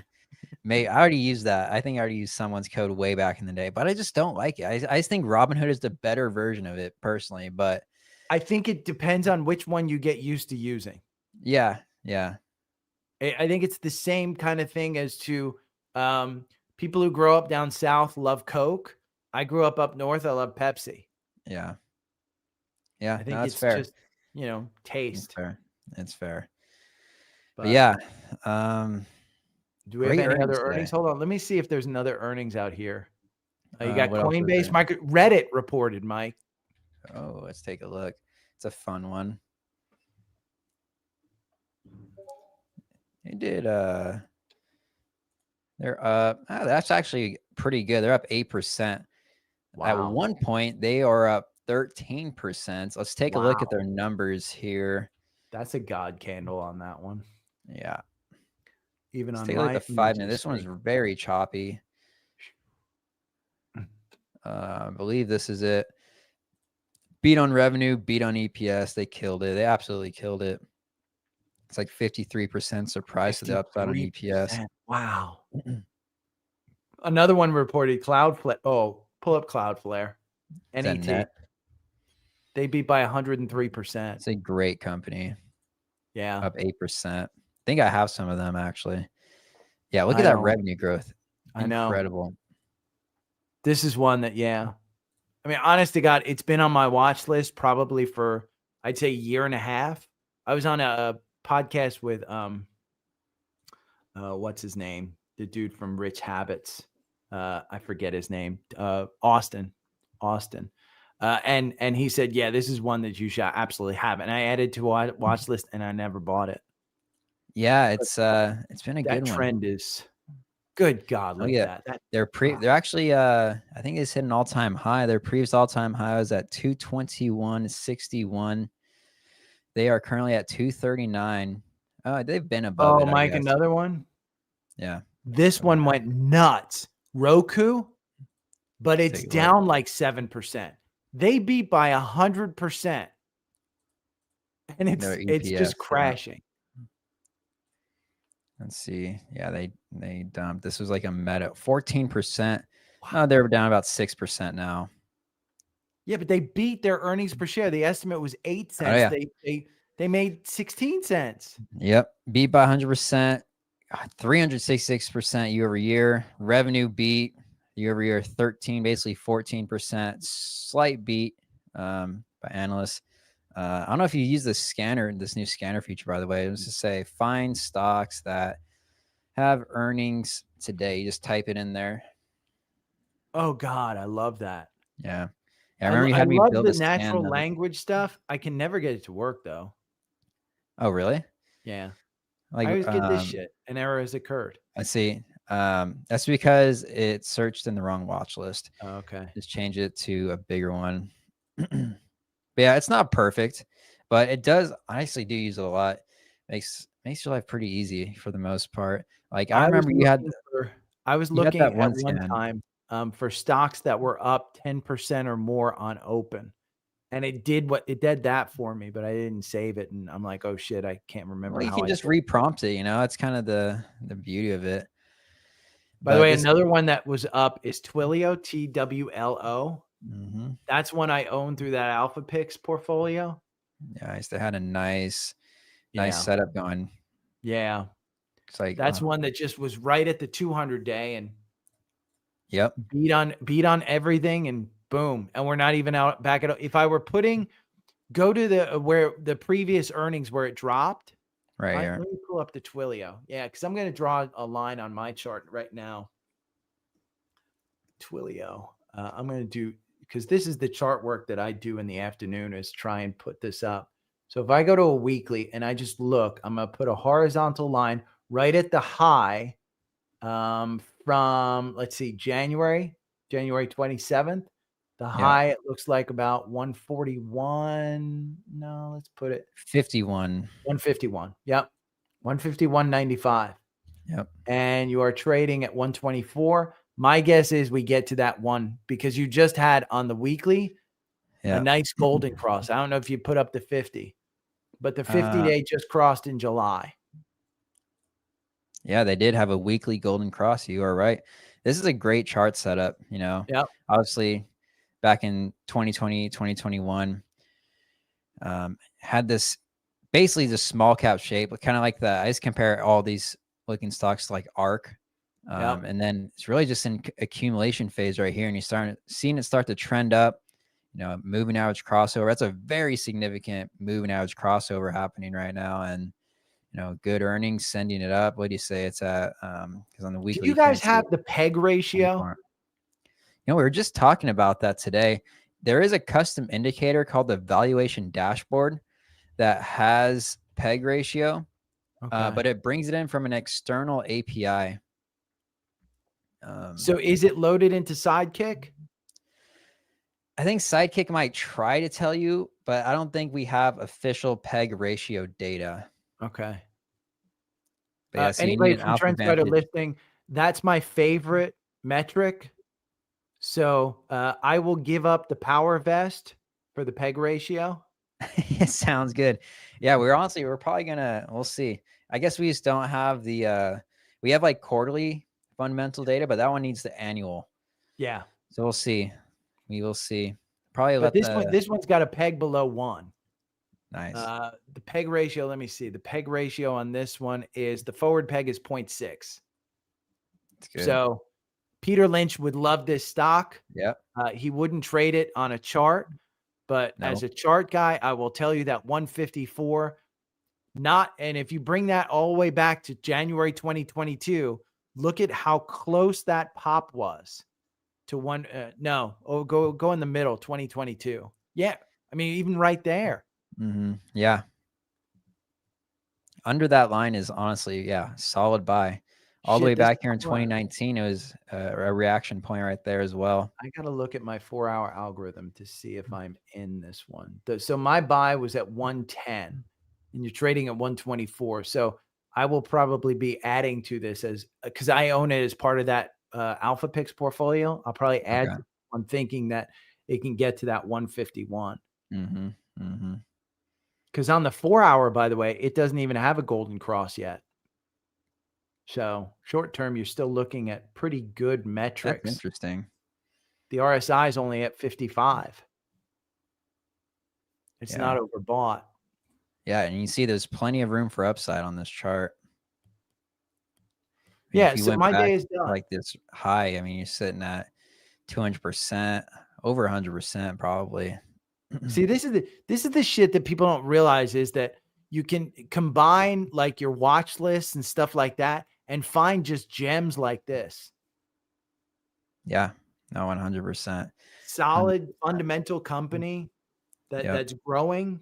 I already used that. I think I already used someone's code way back in the day, but I just don't like it. I just think Robinhood is the better version of it personally, but I think it depends on which one you get used to using. yeah, yeah. I think it's the same kind of thing as to People who grow up down south love Coke. I grew up north. I love Pepsi. Yeah. Yeah. I No, think that's it's fair. just, you know, It's taste. fair. It's fair. But But yeah, um, do we have great any earnings other today. earnings? Hold on. Let me see if there's another earnings out here. You got What else was Coinbase, there? Reddit reported, Mike. Oh, let's take a look. It's a fun one. They did they're up. That's actually pretty good. They're up 8%. At Wow. one point, they are up 13%. Let's take a look at Wow. their numbers here. That's a god candle on that one. Yeah. Even Let's on take a look my at the 5 minute. imaging This one's screen. very choppy. I believe this is it. Beat on revenue, beat on EPS. They killed it. They absolutely killed it. It's like 53% surprise to the upside on EPS. 53%. Wow. Another one reported Cloudflare. Oh, pull up Cloudflare. Is that NET. net? They beat by 103%. It's a great company. Yeah. Up 8%. I think I have some of them actually. Yeah, look I at that don't. revenue growth. I know. Incredible. This is one that, yeah. I mean, honest to God, it's been on my watch list probably for, I'd say, a year and a half. I was on a podcast with what's his name? The dude from Rich Habits. I forget his name. Austin. And he said, yeah, this is one that you should absolutely have. And I added to a watch list and I never bought it. Yeah, it's been a That good one. trend is good. God, Oh look yeah. at that. They're actually I think it's hit an all-time high. Their previous all-time high was at 221.61. They are currently at 239. Oh, they've been above Oh, it, I Mike, guess. another one. Yeah. This one went nuts. Roku, but it's Take a look. down like 7%. They beat by 100%. And Their it's EPS. just Yeah. crashing. Let's see. Yeah, they dumped. This was like a meta 14%. Wow. No, they're down about 6% now. Yeah, but they beat their earnings per share. The estimate was 8 cents. Oh, yeah. They made 16 cents. Yep. Beat by 100%. 366% year over year. Revenue beat year over year 13, basically 14%. Slight beat by analysts. I don't know if you use this new scanner feature, by the way. It was to say find stocks that have earnings today. You just type it in there. Oh, God, I love that. Yeah. I remember you I had me love build the a scan. natural language stuff. I can never get it to work, though. Oh, really? Yeah. Like, I always get this shit. An error has occurred. I see. That's because it searched in the wrong watch list. Oh, okay. Just change it to a bigger one. But yeah, it's not perfect, but it does. I actually do use it a lot. Makes your life pretty easy for the most part. Like I remember I was you got looking that at one one scan. time for stocks that were up 10% or more on open. And it did that for me, but I didn't save it. And I'm like, oh shit, I can't remember Well, you how can I just did it. reprompt it. It's kind of the beauty of it. By the But way, this, another one that was up is Twilio, TWLO. mhm. That's one I own through that Alpha Pix portfolio. Yeah, I used to had a nice Yeah. setup going. Yeah. It's like That's one that just was right at the 200 day and yep. beat on everything and boom. And we're not even out back at, if I were go to the previous earnings where it dropped. Right here. Let me pull up the Twilio. Yeah, because I'm going to draw a line on my chart right now. Twilio. I'm going to do, because this is the chart work that I do in the afternoon, is try and put this up. So if I go to a weekly and I just look, I'm going to put a horizontal line right at the high from, let's see, January 27th. The high, it looks like about 141. No, let's put it 51. 151. Yep. 151.95. Yep. And you are trading at 124. My guess is we get to that one because you just had on the weekly a nice golden cross. I don't know if you put up the 50, but the 50-day just crossed in July. Yeah, they did have a weekly golden cross. You are right. This is a great chart setup. Yep. Obviously back in 2020, 2021, had this basically the small cap shape, kind of like I just compare all these looking stocks to like ARK. Yep. And then it's really just in accumulation phase right here, and you start seeing it start to trend up. Moving average crossover. That's a very significant moving average crossover happening right now, and good earnings sending it up. What do you say it's at? Because on the Do weekly you you guys can't see have it the peg ratio? anymore. We were just talking about that today. There is a custom indicator called the valuation dashboard that has peg ratio, Okay. but it brings it in from an external API. So is it loaded into Sidekick? I think Sidekick might try to tell you, but I don't think we have official peg ratio data. Okay. But yeah, so you need Anybody an from Alpha TrendSpider Vantage. listing, that's my favorite metric. So I will give up the power vest for the peg ratio. It sounds good. Yeah, we're probably we'll see. I guess we just don't have we have like quarterly fundamental data, but that one needs the annual. Yeah. So we'll see. We will see. Probably But let this one's got a peg below 1. nice. The peg ratio, let me see. The peg ratio on this one is the forward peg is 0.6. It's good. So Peter Lynch would love this stock. Yep. He wouldn't trade it on a chart, but as No. a chart guy, I will tell you that 154, and if you bring that all the way back to January 2022, look at how close that pop was to one. Go in the middle, 2022. Yeah. I mean, even right there. Yeah. Under that line is honestly, solid buy. All the way Shit, this back here in power. 2019, it was a reaction point right there as well. I got to look at my 4-hour algorithm to see if I'm in this one. So my buy was at 110 and you're trading at 124. So I will probably be adding to this because I own it as part of that Alpha Picks portfolio. I'll probably add Okay. on thinking that it can get to that 151. Because on the 4-hour, by the way, it doesn't even have a golden cross yet. So short term, you're still looking at pretty good metrics. That's interesting. The RSI is only at 55. It's not overbought. Yeah, and you see there's plenty of room for upside on this chart. I mean, Yeah, if you so went my back day is to done. like this high, I mean, you're sitting at 200%, over 100% probably. See, this is the shit that people don't realize is that you can combine like your watch lists and stuff like that and find just gems like this. Yeah, no, 100%. Solid fundamental company that's growing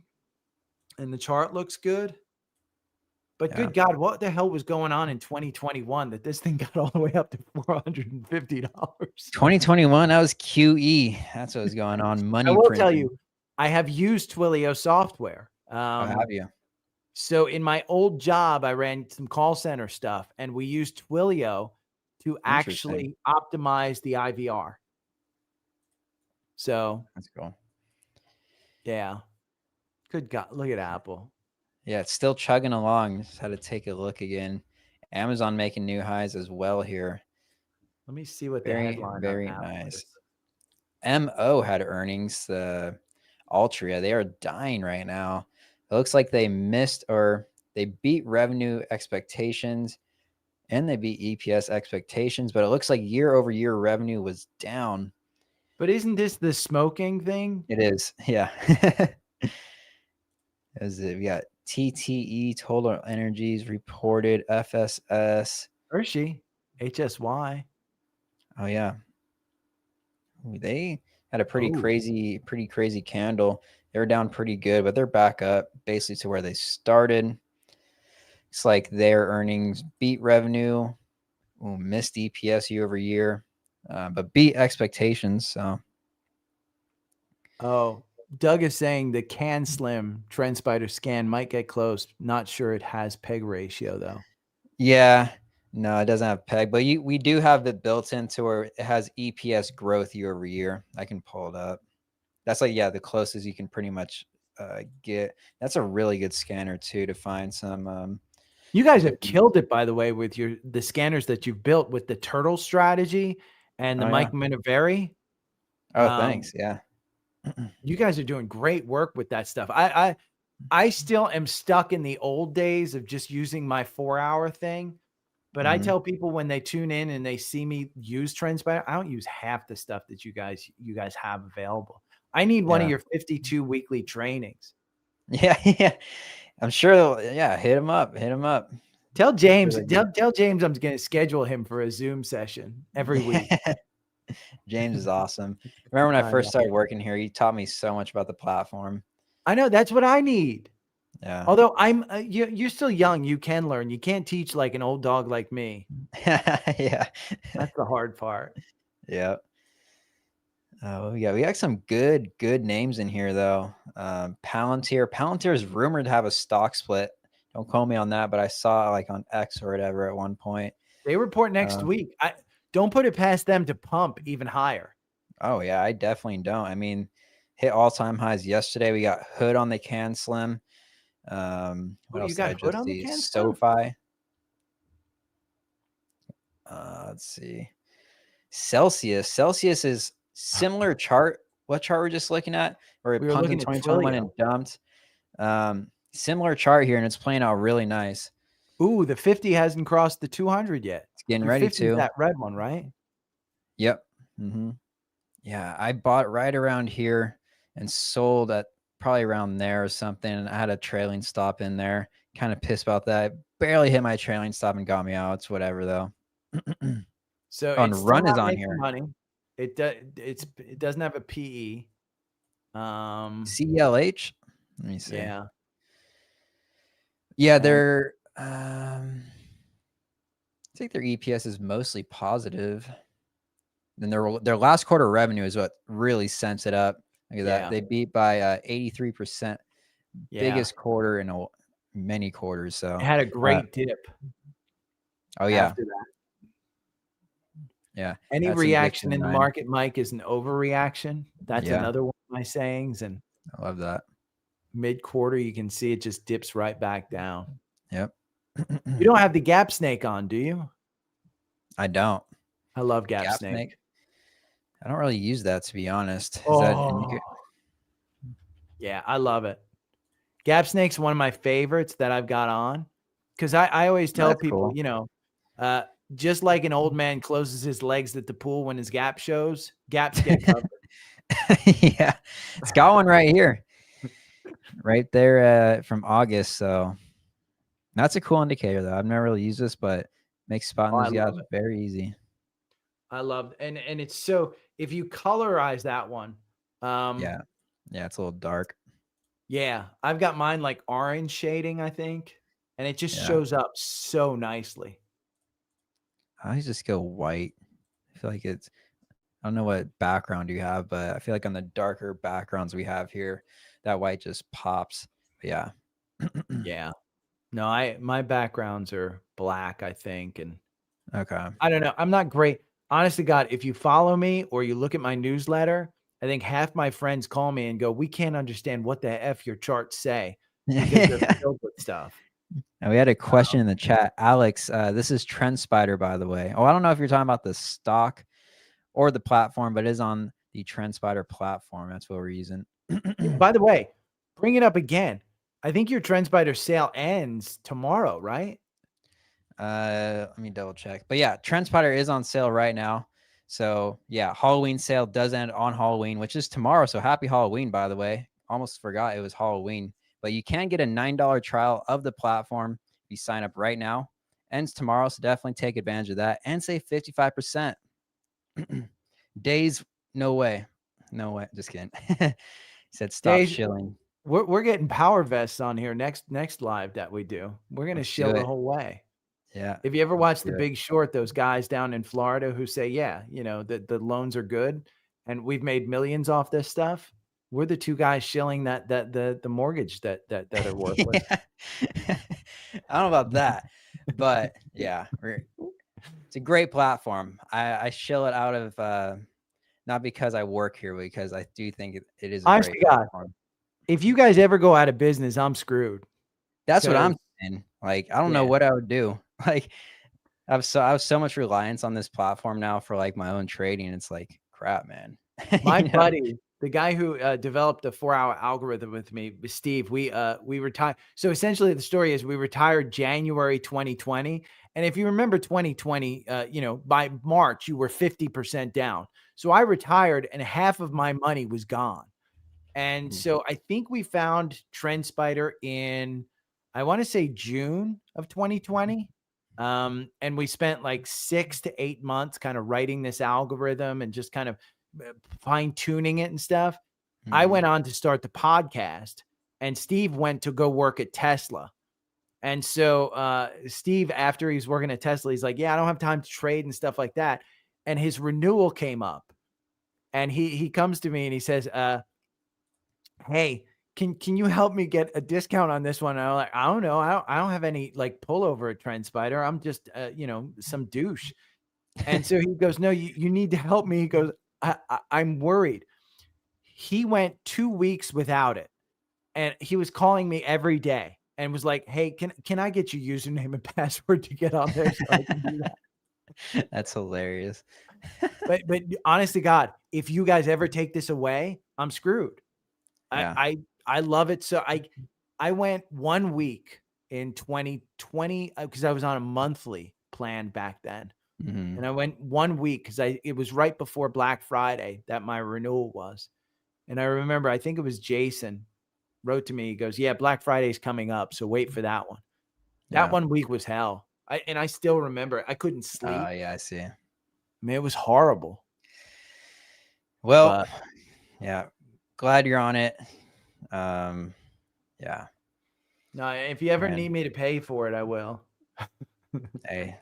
and the chart looks good. But good God, what the hell was going on in 2021 that this thing got all the way up to $450? 2021, that was QE. That's what was going on. Money I will tell printing. you, I have used Twilio software. Oh, have you? So in my old job, I ran some call center stuff, and we used Twilio to Interesting. actually optimize the IVR. So That's cool. yeah, good God, look at Apple. Yeah, it's still chugging along. Just had to take a look again. Amazon making new highs as well here. Let me see what the Very, headline very on Apple nice. is. MO had earnings. The Altria, they are dying right now. It looks like they missed or they beat revenue expectations and they beat EPS expectations, but it looks like year over year revenue was down. But isn't this the smoking thing? It is, yeah. We got TTE, Total Energies reported, FSS. Hershey, HSY. Oh yeah, they had a pretty Oh. crazy candle. They were down pretty good, but they're back up basically to where they started. It's like their earnings beat revenue, missed EPS year over year, but beat expectations. So, Oh, Doug is saying the Can Slim TrendSpider scan might get close. Not sure it has peg ratio though. yeah, no, it doesn't have peg, but we do have it built into where it has EPS growth year over year. I can pull it up. That's like the closest you can pretty much get. That's a really good scanner too to find some. You guys have killed it, by the way, with the scanners that you've built with the turtle strategy and the Mike Minaveri. Oh, thanks. Yeah. You guys are doing great work with that stuff. I still am stuck in the old days of just using my 4-hour thing. But I tell people when they tune in and they see me use TrendSpider, I don't use half the stuff that you guys have available. I need one of Yeah. your 52 weekly trainings. Yeah. Yeah. I'm sure. Yeah. Hit him up. Hit him up. Tell I'm sure James, they do. tell James I'm going to schedule him for a Zoom session every week. Yeah. James is awesome. Remember when I I first know. started working here, he taught me so much about the platform. I know that's what I need. Yeah. Although I'm, you're still young, you can learn. You can't teach like an old dog like me. Yeah. That's the hard part. Yeah. Oh, yeah. We got some good names in here though. Palantir is rumored to have a stock split. Don't quote me on that, but I saw like on X or whatever at one point. They report next week. I don't put it past them to pump even higher. Oh yeah, I definitely don't. I mean, hit all-time highs yesterday. We got Hood on the Can Slim. What You else did I got Hood just on the see? can still? SoFi. Let's see. Celsius. Celsius is similar chart. What chart we're just looking at? Where it We were pumped in looking at 2021 and Twilio. dumped. Similar chart here, and it's playing out really nice. Ooh, the 50 hasn't crossed the 200 yet. It's getting Your ready 50 is to. that red one, right? Yep. Yeah, I bought right around here and sold at probably around there or something. I had a trailing stop in there. Kind of pissed about that. Barely hit my trailing stop and got me out. It's whatever though. So On it's still Run is not on making here. money. It doesn't have a PE. CELH. Let me see. Yeah. Yeah, they're I think their EPS is mostly positive. And their last quarter revenue is what really sends it up. Look at that. They beat by 83%. Biggest quarter in many quarters. So It had a great dip. Oh yeah. After that. Yeah. Any reaction in the market, Mike, is an overreaction. That's another one of my sayings. And I love that. Mid-quarter, you can see it just dips right back down. Yep. You don't have the Gap Snake on, do you? I don't. I love Gap Snake. I don't really use that, to be honest. Yeah, I love it. Gap Snake's one of my favorites that I've got on. Because I always tell people, cool. Just like an old man closes his legs at the pool when his gap shows, gaps get covered. Yeah. It's got one right here. Right there from August. So that's a cool indicator, though. I've never really used this, but makes spotting those gaps very easy. I love it. And it's so, if you colorize that one. Yeah, it's a little dark. Yeah, I've got mine like orange shading, I think. And it just shows up so nicely. I just go white. I feel like I don't know what background you have, but I feel like on the darker backgrounds we have here, that white just pops. But yeah. Yeah. No, my backgrounds are black, I think. And okay. I don't know. I'm not great. Honest to God, if you follow me or you look at my newsletter, I think half my friends call me and go, "We can't understand what the F your charts say," because they're filled with stuff. And we had a question in the chat. Alex, this is TrendSpider, by the way. Oh, I don't know if you're talking about the stock or the platform, but it is on the TrendSpider platform. That's what we're using. By the way, bring it up again. I think your TrendSpider sale ends tomorrow, right? Let me double check. But yeah, TrendSpider is on sale right now. So yeah, Halloween sale does end on Halloween, which is tomorrow. So happy Halloween, by the way. Almost forgot it was Halloween. But you can get a $9 trial of the platform if you sign up right now. Ends tomorrow, so definitely take advantage of that and save 55%. Days, no way. No way. Just kidding. He said stop shilling. We're getting power vests on here next live that we do. We're going to shill the whole way. Yeah. If you ever watch The Big Short, those guys down in Florida who say, yeah, the loans are good and we've made millions off this stuff. We're the two guys shilling the mortgage that are worthless. I don't know about that, but yeah, it's a great platform. I shill it out of not because I work here, but because I do think it is a great platform. If you guys ever go out of business, I'm screwed. That's what I'm saying. Like, I don't know what I would do. Like, I have so much reliance on this platform now for like my own trading. It's like crap, man. My buddy, The guy who developed the 4-hour algorithm with me, Steve, we retired. So essentially, the story is we retired January 2020, and if you remember 2020, by March you were 50% down. So I retired, and half of my money was gone. And Mm, so I think we found TrendSpider in, I want to say June of 2020. And we spent like 6 to 8 months kind of writing this algorithm and just kind of fine tuning it and stuff. I mhm, went on to start the podcast, and Steve went to go work at Tesla. And so Steve, after he's working at Tesla, he's like, yeah, I don't have time to trade and stuff like that. And his renewal came up, and he comes to me and he says, hey, can you help me get a discount on this one? And I'm like, I don't know. I don't have any like pullover at TrendSpider. I'm just some douche. And so he goes, no, you need to help me. He goes, I'm worried. He went 2 weeks without it, and he was calling me every day and was like, hey, can I get your username and password to get on there so I can do that? That's hilarious. But honest to God, if you guys ever take this away, I'm screwed. I Yeah. I I love it. So I went 1 week in 2020 because I was on a monthly plan back then. Mhm. And I went 1 week because it was right before Black Friday that my renewal was. And I remember, I think it was Jason wrote to me. He goes, yeah, Black Friday's coming up. So wait for that one. That Yeah. 1 week was hell. I still remember I couldn't sleep. Yeah, I see. I mean, it was horrible. Well, But yeah, glad you're on it. Um, yeah, no, if you ever man. need me to pay for it, I will. Hey,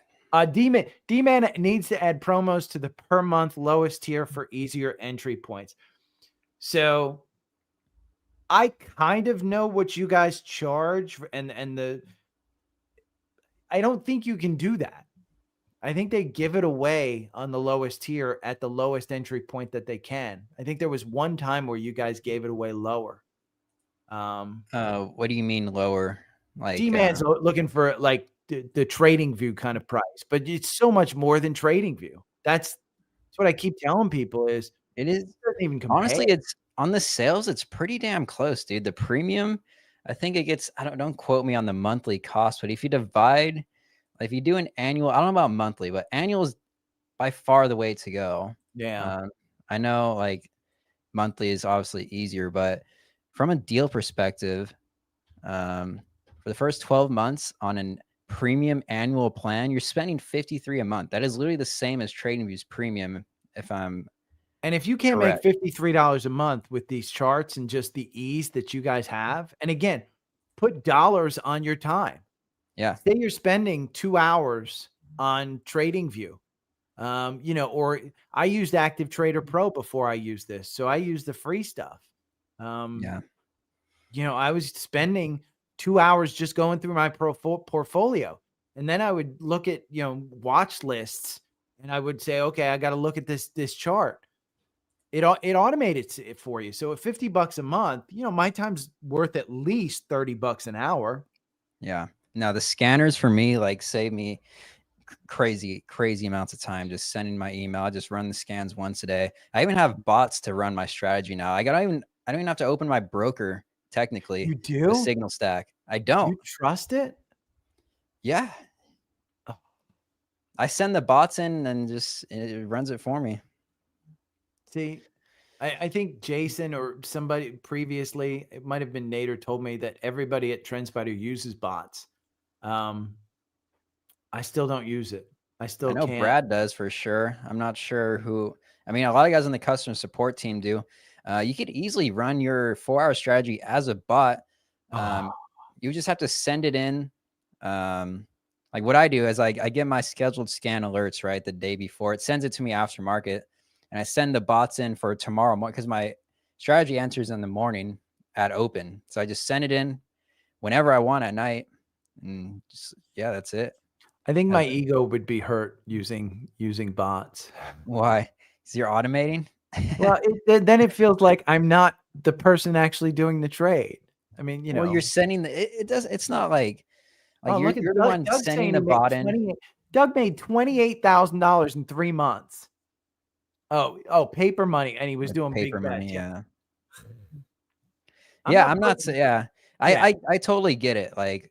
D-Man needs to add promos to the per month lowest tier for easier entry points. So I kind of know what you guys charge, and I don't think you can do that. I think they give it away on the lowest tier at the lowest entry point that they can. I think there was one time where you guys gave it away lower. what do you mean lower? Like, D-Man's looking for like the trading view kind of price, but it's so much more than trading view. That's what I keep telling people is it is it doesn't even compare. honestly, it's on the sales, it's pretty damn close, dude. The premium, I think it gets, don't quote me on the monthly cost, but if you divide, if you do an annual, I don't know about monthly, but annual is by far the way to go. Yeah. Um, I know like monthly is obviously easier, but from a deal perspective, for the first 12 months on an premium annual plan, you're spending 53 a month. That is literally the same as TradingView's premium, if I'm And if you can't make correct. $53 a month with these charts and just the ease that you guys have, and again, put dollars on your time. Yeah. Say you're spending 2 hours on TradingView. Or I used Active Trader Pro before I used this. So I used the free stuff. Um, Yeah. I was spending 2 hours just going through my portfolio. And then I would look at, watch lists, and I would say, okay, I got to look at this chart. It automated it for you. So at $50 a month, my time's worth at least $30 an hour. Yeah. Now the scanners for me like save me crazy amounts of time just sending my email. I just run the scans once a day. I even have bots to run my strategy now. I don't even have to open my broker technically You with do? Signal Stack. I don't. You trust it? Yeah. Oh, I send the bots in and just it runs it for me. see, I think Jason or somebody previously, it might have been Nader, told me that everybody at TrendSpider uses bots. I still don't use it. I I still know can't. Brad does for sure. I'm not sure who. I mean, a lot of guys on the customer support team do. You could easily run your 4-hour strategy as a bot. Oh, You just have to send it in. Like what I do is I get my scheduled scan alerts right the day before. It sends it to me after market, and I send the bots in for tomorrow morning because my strategy enters in the morning at open. So I just send it in whenever I want at night, and just yeah, that's it. I think Uh, my ego would be hurt using bots. Why? 'Cause you're automating? Well, then it feels like I'm not the person actually doing the trade. I mean, Well, you're sending it does it's not like oh, look at you're the Doug. one Doug sending saying the he made bot in. Doug made $28,000 in 3 months. Oh, paper money, and he was with doing paper big money. bets. Yeah. Yeah. I'm Yeah. not I'm not putting saying, yeah. yeah. I totally get it. Like,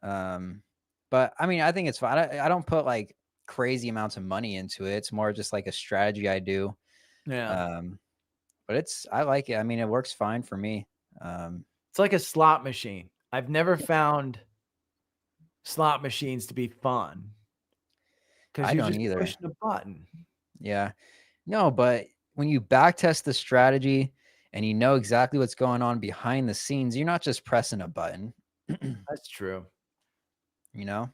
but I mean, I think it's fine. I don't put like crazy amounts of money into it. It's more just like a strategy I do. Yeah. Um, but I like it. I mean, it works fine for me. Um, It's like a slot machine. I've never found slot machines to be fun because I you're don't just either. pushing a button. Yeah. No, but when you back test the strategy and you know exactly what's going on behind the scenes, you're not just pressing a button. That's true. You know?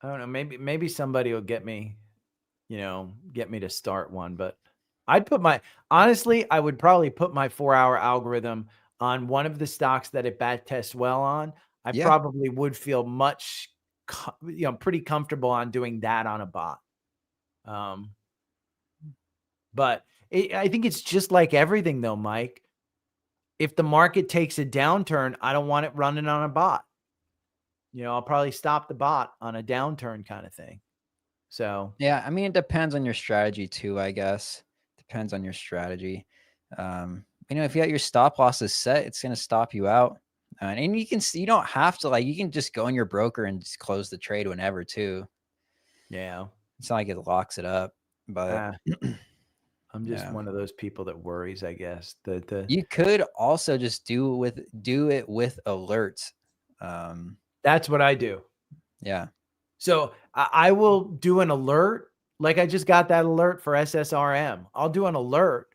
I don't know. Maybe somebody will get me, get me to start one. But I'd put my honestly, I would probably put my 4-hour algorithm on one of the stocks that it back tests well on. I Yeah. probably would feel much, pretty comfortable on doing that on a bot. Um, but I think it's just like everything, though, Mike. If the market takes a downturn, I don't want it running on a bot. I'll probably stop the bot on a downturn kind of thing. So Yeah. I mean, it depends on your strategy too, I guess. Depends on your strategy. If you got your stop losses set, it's gonna stop you out. And you don't have to, like, you can just go in your broker and just close the trade whenever too. yeah. It's not like it locks it up, but Uh, I'm just yeah. one of those people that worries, I guess. The You could also just do it with alerts. That's what I do. Yeah. So I will do an alert. Like I just got that alert for SSRM. I'll do an alert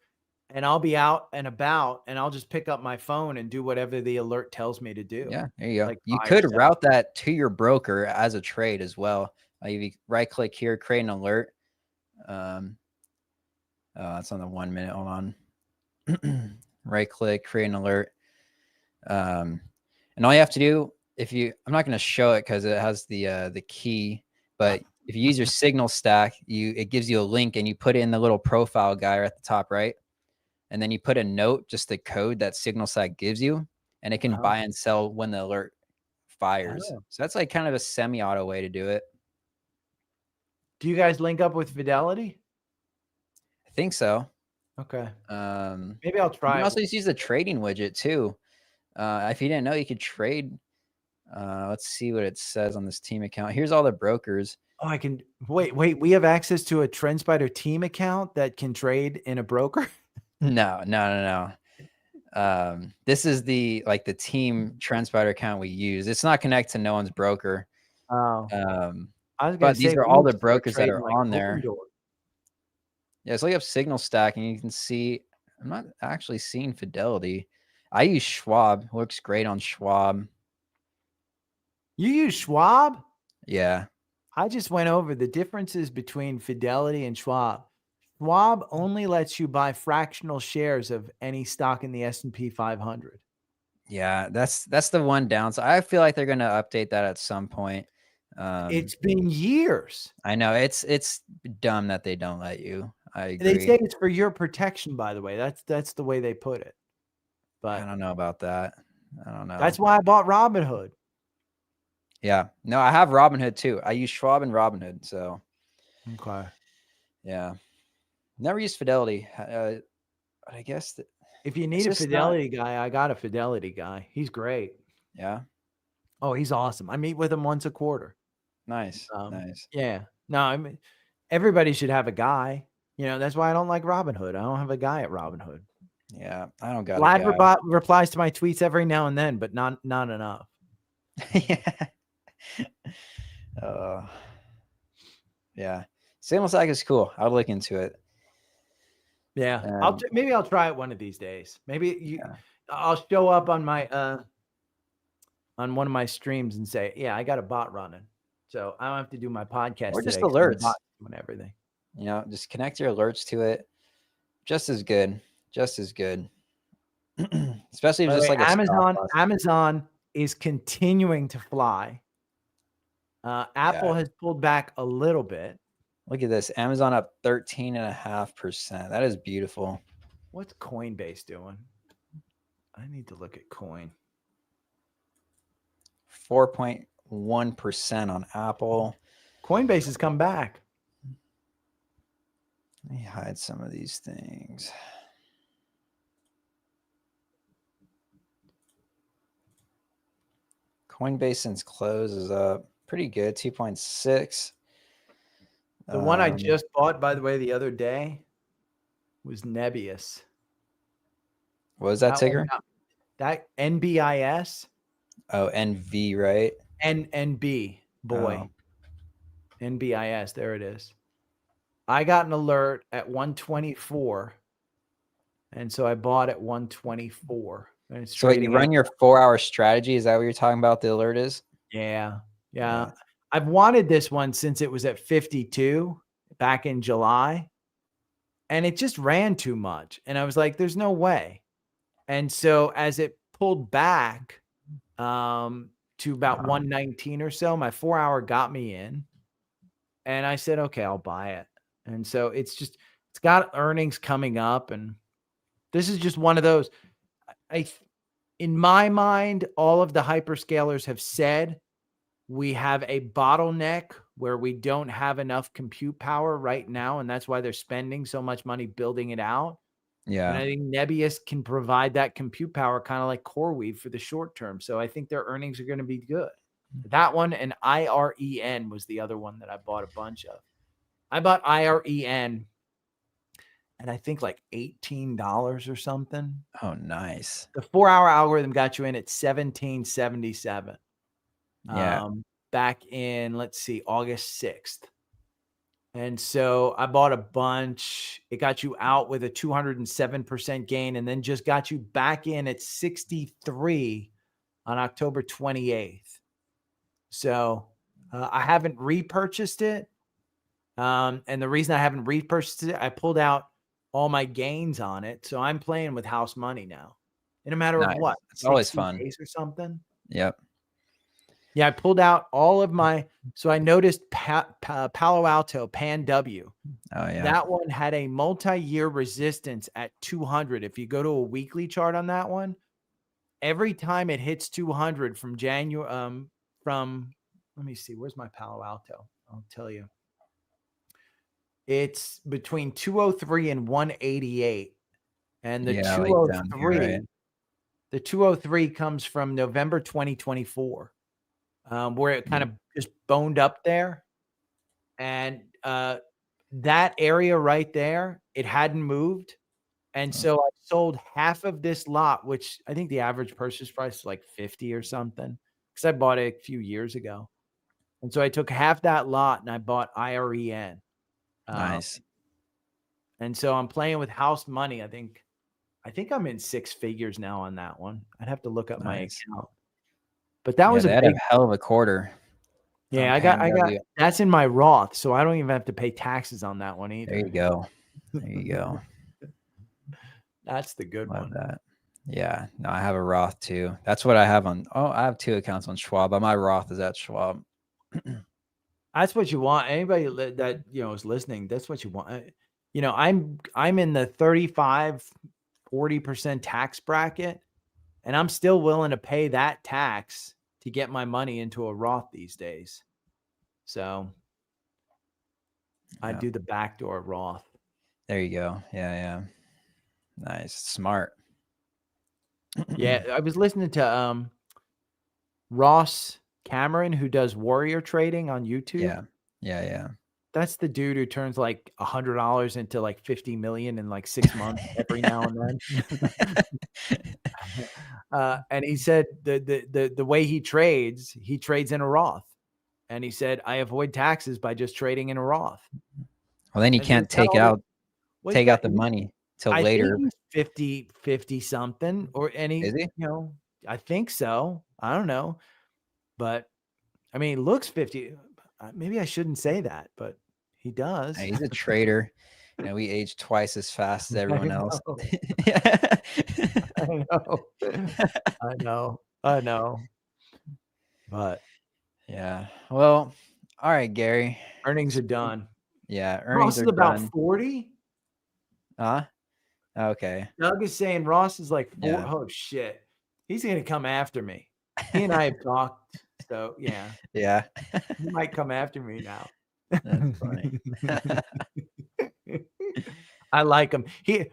and I'll be out and about and I'll just pick up my phone and do whatever the alert tells me to do. Yeah, there you go. Like You buy or could sell. route that to your broker as a trade as well. If you right click here, create an alert. Um, it's on the 1 minute. Hold on. Right click, create an alert. And all you have to do, I'm not going to show it because it has the key, but if you use your signal stack, it gives you a link and you put it in the little profile guy at the top right, and then you put a note, just the code that signal stack gives you, and it can Uh-huh. buy and sell when the alert fires. Oh. So that's like kind of a semi-auto way to do it. Do you guys link up with Fidelity? I think so. Okay. Um, Maybe I'll you try can it. also just use the trading widget too. If you didn't know, you could trade. Let's see what it says on this team account. Here's all the brokers. Oh, I can wait. We have access to a TrendSpider team account that can trade in a broker. No. This is the team TrendSpider account we use. It's not connected to no one's broker. Oh, Um, I was gonna but these say are we all need the to start brokers that trading are like on open there. door. Yeah, so you have Signal Stack, and you can see. I'm not actually seeing Fidelity. I use Schwab. Looks great on Schwab. You use Schwab? Yeah. I just went over the differences between Fidelity and Schwab. Schwab only lets you buy fractional shares of any stock in the S&P 500. Yeah, that's the one downside. I feel like they're gonna update that at some point. It's been years. I know it's dumb that they don't let you. I They agree. say it's for your protection, by the way. That's the way they put it. I But don't know about that. I don't know. that's why I bought Robinhood. Yeah. No, I have Robinhood too. I use Schwab and Robinhood. So Okay. yeah. Never used Fidelity. I guess If you it's need a just not. Fidelity guy, I got a Fidelity guy. He's great. Yeah. Oh, he's awesome. I meet with him once a quarter. Nice. Nice. Yeah. No, I mean, everybody should have a guy. That's why I don't like Robinhood. I don't have a guy at Robinhood. Yeah. I don't got a Vlad guy. replies to my tweets every now and then, but not enough. Yeah. Uh, yeah. Signal Stack is cool. I'll look into it. Yeah, Um, maybe I'll try it one of these days. yeah. I'll show up on my on one of my streams and say, yeah, I got a bot running, so I don't have to do my podcast Or just today because my alerts. bot's doing everything. Just connect your alerts to it. Just as good. Just as good. Especially if By it's the just way, like a stop loss. Amazon is continuing to fly. Apple Yeah. has pulled back a little bit. Look at this. Amazon up 13.5%. That is beautiful. What's Coinbase doing? I need to look at Coin. 4.1% on Apple. Coinbase has come back. Let me hide some of these things. Coinbase since close is up pretty good, 2.6. The one I just bought, by the way, the other day was Nebius. What was that ticker? That NBIS. Oh, NV, right? NNB, boy. Oh. NBIS, there it is. I got an alert at 124. And so I bought at 124. And it's So you run your 4-hour strategy. Is that what you're talking about? The alert is? Yeah. I've wanted this one since it was at 52 back in July. And it just ran too much. And I was like, there's no way. And so as it pulled back to about 119 or so, my 4-hour got me in. And I said, okay, I'll buy it. And so it's got earnings coming up. And this is just one of those. In my mind, all of the hyperscalers have said we have a bottleneck where we don't have enough compute power right now. And that's why they're spending so much money building it out. Yeah. And I think Nebius can provide that compute power kind of like CoreWeave for the short term. So I think their earnings are going to be good. That one and IREN was the other one that I bought a bunch of. I bought IREN and I think like $18 or something. Oh, nice. The 4-hour algorithm got you in at 1777. Yeah. Back in, let's see, August 6th. And so I bought a bunch. It got you out with a 207% gain and then just got you back in at 63 on October 28th. So I haven't repurchased it. And the reason I haven't repurchased it, I pulled out all my gains on it. So I'm playing with house money now in a matter of what? It's always fun. Days or something. Yep. Yeah, I pulled out all of my. So I noticed Palo Alto, Pan W. Oh, yeah. That one had a multi-year resistance at 200. If you go to a weekly chart on that one, every time it hits 200 from January, let me see, where's my Palo Alto? I'll tell you. It's between 203 and 188. And the 203, right? The 203 comes from November 2024. Where it kind of just boned up there. And that area right there, it hadn't moved. And so I sold half of this lot, which I think the average purchase price is like 50 or something, because I bought it a few years ago. And so I took half that lot and I bought IREN. Nice. And so I'm playing with house money. I think I'm in 6 figures now on that one. I'd have to look up my account. But that was a hell of a quarter. Yeah, I got that's in my Roth, so I don't even have to pay taxes on that one either. There you go. That's the good one. That. Yeah. No, I have a Roth too. That's what I have on. Oh, I have 2 accounts on Schwab, but my Roth is at Schwab. That's what you want. Anybody that is listening, that's what you want. I'm in the 35-40% tax bracket, and I'm still willing to pay that tax to get my money into a Roth these days. So I do the backdoor Roth. There you go. Yeah. Nice. Smart. Yeah. I was listening to Ross Cameron, who does warrior trading on YouTube. Yeah. That's the dude who turns like $100 into like 50 million in like 6 months every now and then. And he said the way he trades in a Roth. And he said, I avoid taxes by just trading in a Roth. Well, then you can't take out the money till later. I think he's 50 something Is he? I think so. I don't know. But I mean, he looks 50. Maybe I shouldn't say that, but he does. He's a trader. We age twice as fast as everyone else. I know. But yeah. Well, all right, Gary. Earnings are done. Yeah, earnings are about done. 40. Okay. Doug is saying Ross is like 4. Yeah. Oh shit. He's gonna come after me. He and I have talked. So yeah. Yeah. He might come after me now. That's funny. I like him.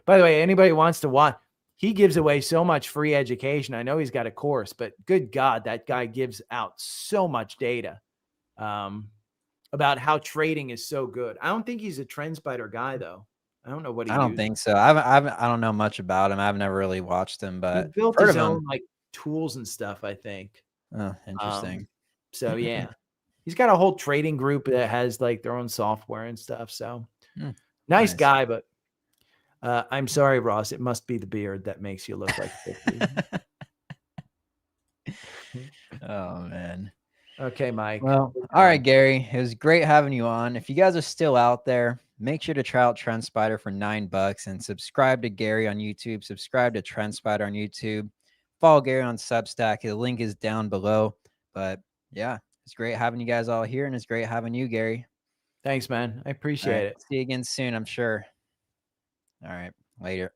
By the way, anybody wants to watch, he gives away so much free education. I know he's got a course, but good God, that guy gives out so much data about how trading is so good. I don't think he's a TrendSpider guy though. I don't know what he I don't uses. think so. I don't know much about him. I've never really watched him, He but I've built heard his of him. own like tools and stuff, I think. Oh, Um, interesting. so yeah, he's got a whole trading group that has like their own software and stuff. So Mm, nice nice. guy, but I'm sorry, Ross. It must be the beard that makes you look like 50. Oh man. Okay, Mike. Well, What's all right, on? Gary. It was great having you on. If you guys are still out there, make sure to try out TrendSpider for $9 and subscribe to Gary on YouTube. Subscribe to TrendSpider on YouTube. Follow Gary on Substack. The link is down below. But yeah, it's great having you guys all here, and it's great having you, Gary. Thanks, man. I All right. appreciate it. See you again soon, I'm sure. All right. Later.